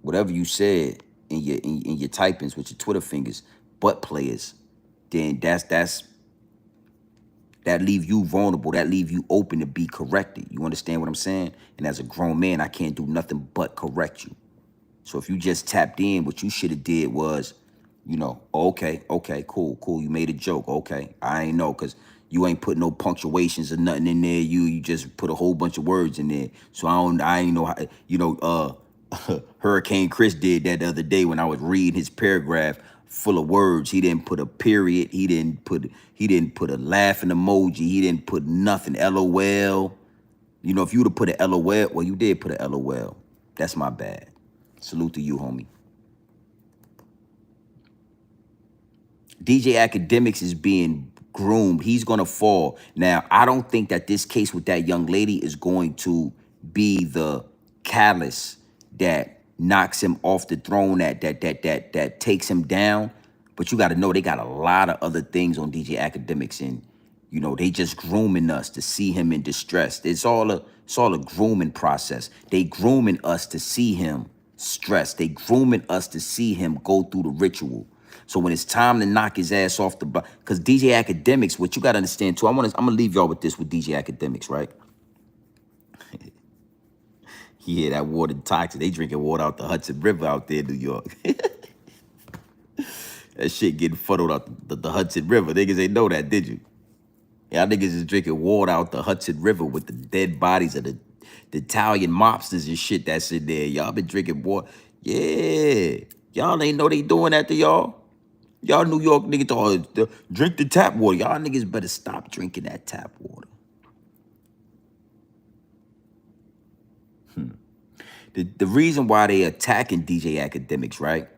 whatever you said in your typings with your Twitter fingers, butt players, then that leave you vulnerable. That leave you open to be corrected. You understand what I'm saying? And as a grown man, I can't do nothing but correct you. So if you just tapped in, what you should have did was, you know, okay, cool. You made a joke. Okay, I ain't know because you ain't put no punctuations or nothing in there. You just put a whole bunch of words in there. So I ain't know how, you know, Hurricane Chris did that the other day when I was reading his paragraph full of words. He didn't put a period. He didn't put a laughing emoji. He didn't put nothing. LOL. You know, if you would have put a LOL, well, you did put a LOL. That's my bad. Salute to you, homie. DJ Akademiks is being groomed. He's going to fall. Now, I don't think that this case with that young lady is going to be the catalyst that knocks him off the throne, that takes him down. But you got to know they got a lot of other things on DJ Akademiks, and you know they just grooming us to see him in distress. It's all a grooming process. They grooming us to see him stressed. They grooming us to see him go through the ritual. So when it's time to knock his ass off the block, because DJ Akademiks, what you got to understand too, I'm gonna leave y'all with this with DJ Akademiks, right? Yeah, that water toxic. They drinking water out the Hudson River out there in New York. That shit getting funneled out the Hudson River. Niggas ain't know that, did you? Y'all niggas is drinking water out the Hudson River with the dead bodies of the Italian mobsters and shit that's in there. Y'all been drinking water. Yeah. Y'all ain't know they doing that to y'all. Y'all New York niggas drink the tap water. Y'all niggas better stop drinking that tap water. The reason why they attacking DJ Akademiks, right,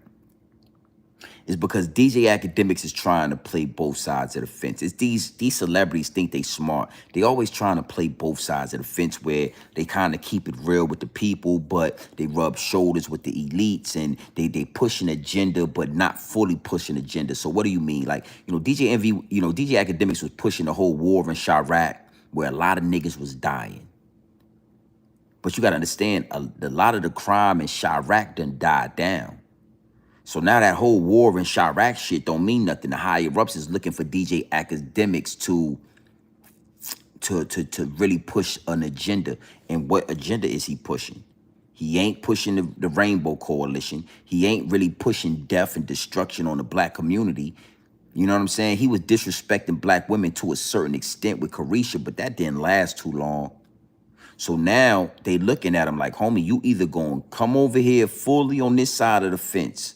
is because DJ Akademiks is trying to play both sides of the fence. It's these celebrities think they smart. They always trying to play both sides of the fence where they kind of keep it real with the people, but they rub shoulders with the elites, and they push an agenda, but not fully push an agenda. So what do you mean? Like, you know, DJ Akademiks was pushing the whole war in Chirac where a lot of niggas was dying. But you got to understand, a lot of the crime in Chirac done died down. So now that whole war and Chirac shit don't mean nothing. The higher ups is looking for DJ Academics to really push an agenda. And what agenda is he pushing? He ain't pushing the Rainbow Coalition. He ain't really pushing death and destruction on the black community. You know what I'm saying? He was disrespecting black women to a certain extent with Carisha, but that didn't last too long. So now they looking at him like, homie, you either gonna come over here fully on this side of the fence.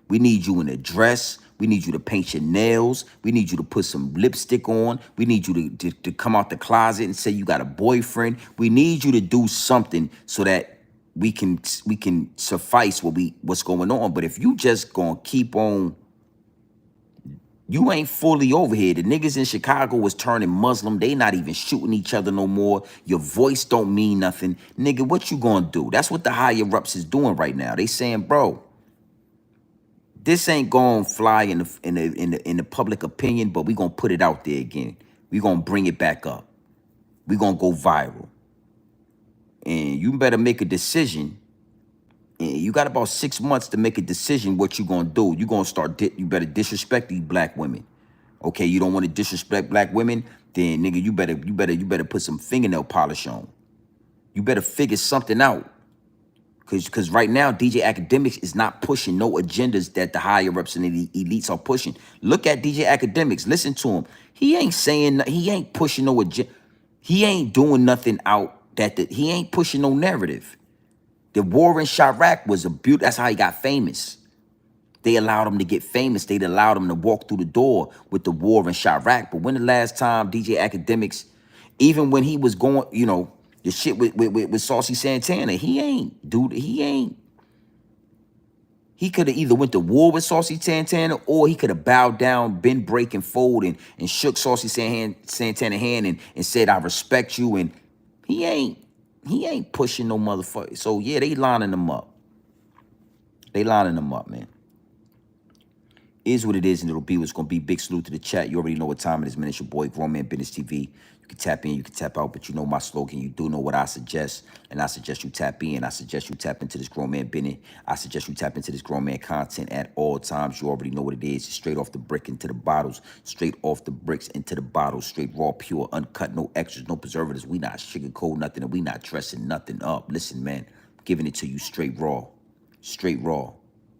We need you in a dress. We need you to paint your nails. We need you to put some lipstick on. We need you to come out the closet and say you got a boyfriend. We need you to do something so that we can suffice what's going on. But if you just gonna keep on, you ain't fully over here. The niggas in Chicago was turning Muslim. They not even shooting each other no more. Your voice don't mean nothing. Nigga, what you gonna do? That's what the higher ups is doing right now. They saying, bro, this ain't gonna fly in the public opinion, but we gonna put it out there again. We gonna bring it back up. We gonna go viral. And you better make a decision. And you got about 6 months to make a decision what you gonna do. You gonna start, you better disrespect these black women. Okay, you don't want to disrespect black women, then nigga, you better put some fingernail polish on. You better figure something out. Cause right now, DJ Academics is not pushing no agendas that the higher ups and the elites are pushing. Look at DJ Academics. Listen to him. He ain't saying, he ain't pushing no agenda. He ain't doing nothing out he ain't pushing no narrative. The war in Chirac was a beauty. That's how he got famous. They allowed him to get famous. They allowed him to walk through the door with the war in Chirac. But when the last time DJ Academics, even when he was going, you know, the shit with Saucy Santana, he could have either went to war with Saucy Santana or he could have bowed down, bend, break, and fold and shook Saucy Santana hand and said, I respect you. And he ain't pushing no motherfucker. So yeah, they lining them up. They lining them up, man. Is what it is, and it'll be what's gonna be. Big salute to the chat. You already know what time it is, man. It's your boy, Grown Man Business TV. You can tap in, you can tap out, but you know my slogan. You do know what I suggest, and I suggest you tap in. I suggest you tap into this Grown Man Business. I suggest you tap into this Grown Man content at all times. You already know what it is. Straight off the brick into the bottles, straight off the bricks into the bottles, straight raw, pure, uncut, no extras, no preservatives. We not sugarcoat nothing, and we not dressing nothing up. Listen, man, giving it to you straight raw, straight raw.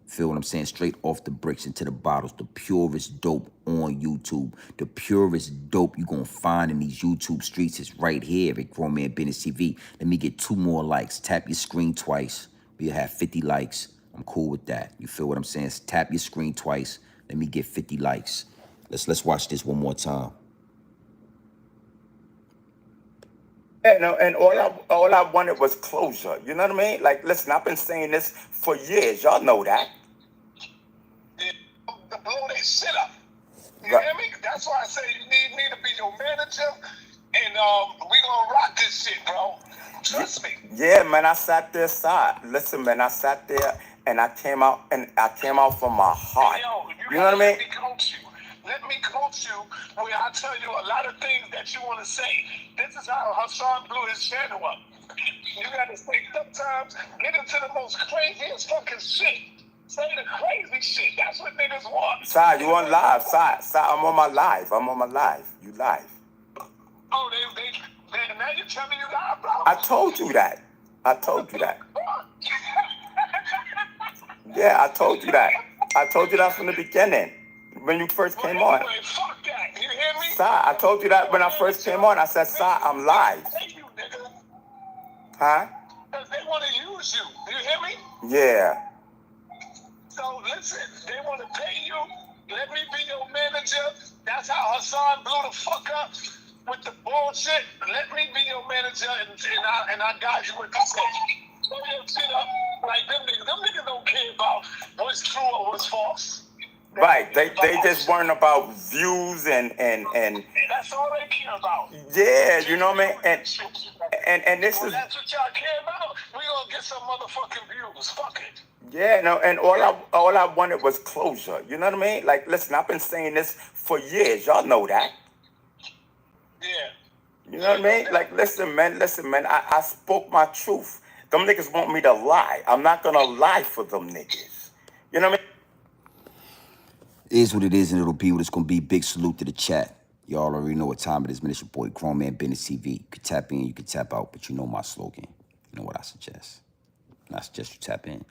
Feel what I'm saying? Straight off the bricks into the bottles. The purest dope on YouTube. The purest dope you're going to find in these YouTube streets is right here at Grown Man Business TV. Let me get 2 more likes. Tap your screen twice. We'll have 50 likes. I'm cool with that. You feel what I'm saying? Tap your screen twice. Let me get 50 likes. Let's watch this one more time. And all I wanted was closure. You know what I mean? Like, listen, I've been saying this for years. Y'all know that. To blow that shit up. You hear me? That's why I say you need me to be your manager, and we gonna rock this shit, bro. Trust me. Yeah, man, I sat there side. Listen, man, I sat there and I came out from my heart. Yo, you know what I mean? Let me coach you. Let me coach you where I tell you a lot of things that you want to say. This is how Hassan blew his channel up. You gotta say sometimes get into the most craziest fucking shit. Say the crazy shit. That's what niggas want. Sai, you on live. Sai, I'm on my live. You live. Oh, they now you're telling me you live, bro? I told you that. Yeah, I told you that. I told you that from the beginning. When you first came on. Fuck that. You hear me? Sai, I told you that when I first came on. I said, Sai, I'm live. Thank you, nigga. Huh? Because they want to use you. You hear me? Yeah. So listen, they want to pay you. Let me be your manager. That's how Hassan blew the fuck up with the bullshit. Let me be your manager, and I got you with the shit. Blow your shit up like them niggas. Them niggas don't care about what's true or what's false. Right. They just weren't about views and that's all they care about. Yeah, you know what I mean? And this is that's what y'all care about. We gonna get some motherfucking views. Fuck it. Yeah, no, and all I wanted was closure. You know what I mean? Like, listen, I've been saying this for years. Y'all know that. Yeah. You know what I mean? Like, listen, man. I spoke my truth. Them niggas want me to lie. I'm not gonna lie for them niggas. You know what I mean? It is what it is, and it'll be what it's gonna be. Big salute to the chat. Y'all already know what time it is, man. It's your boy, Grown Man Business TV. You can tap in, you can tap out, but you know my slogan. You know what I suggest. And I suggest you tap in.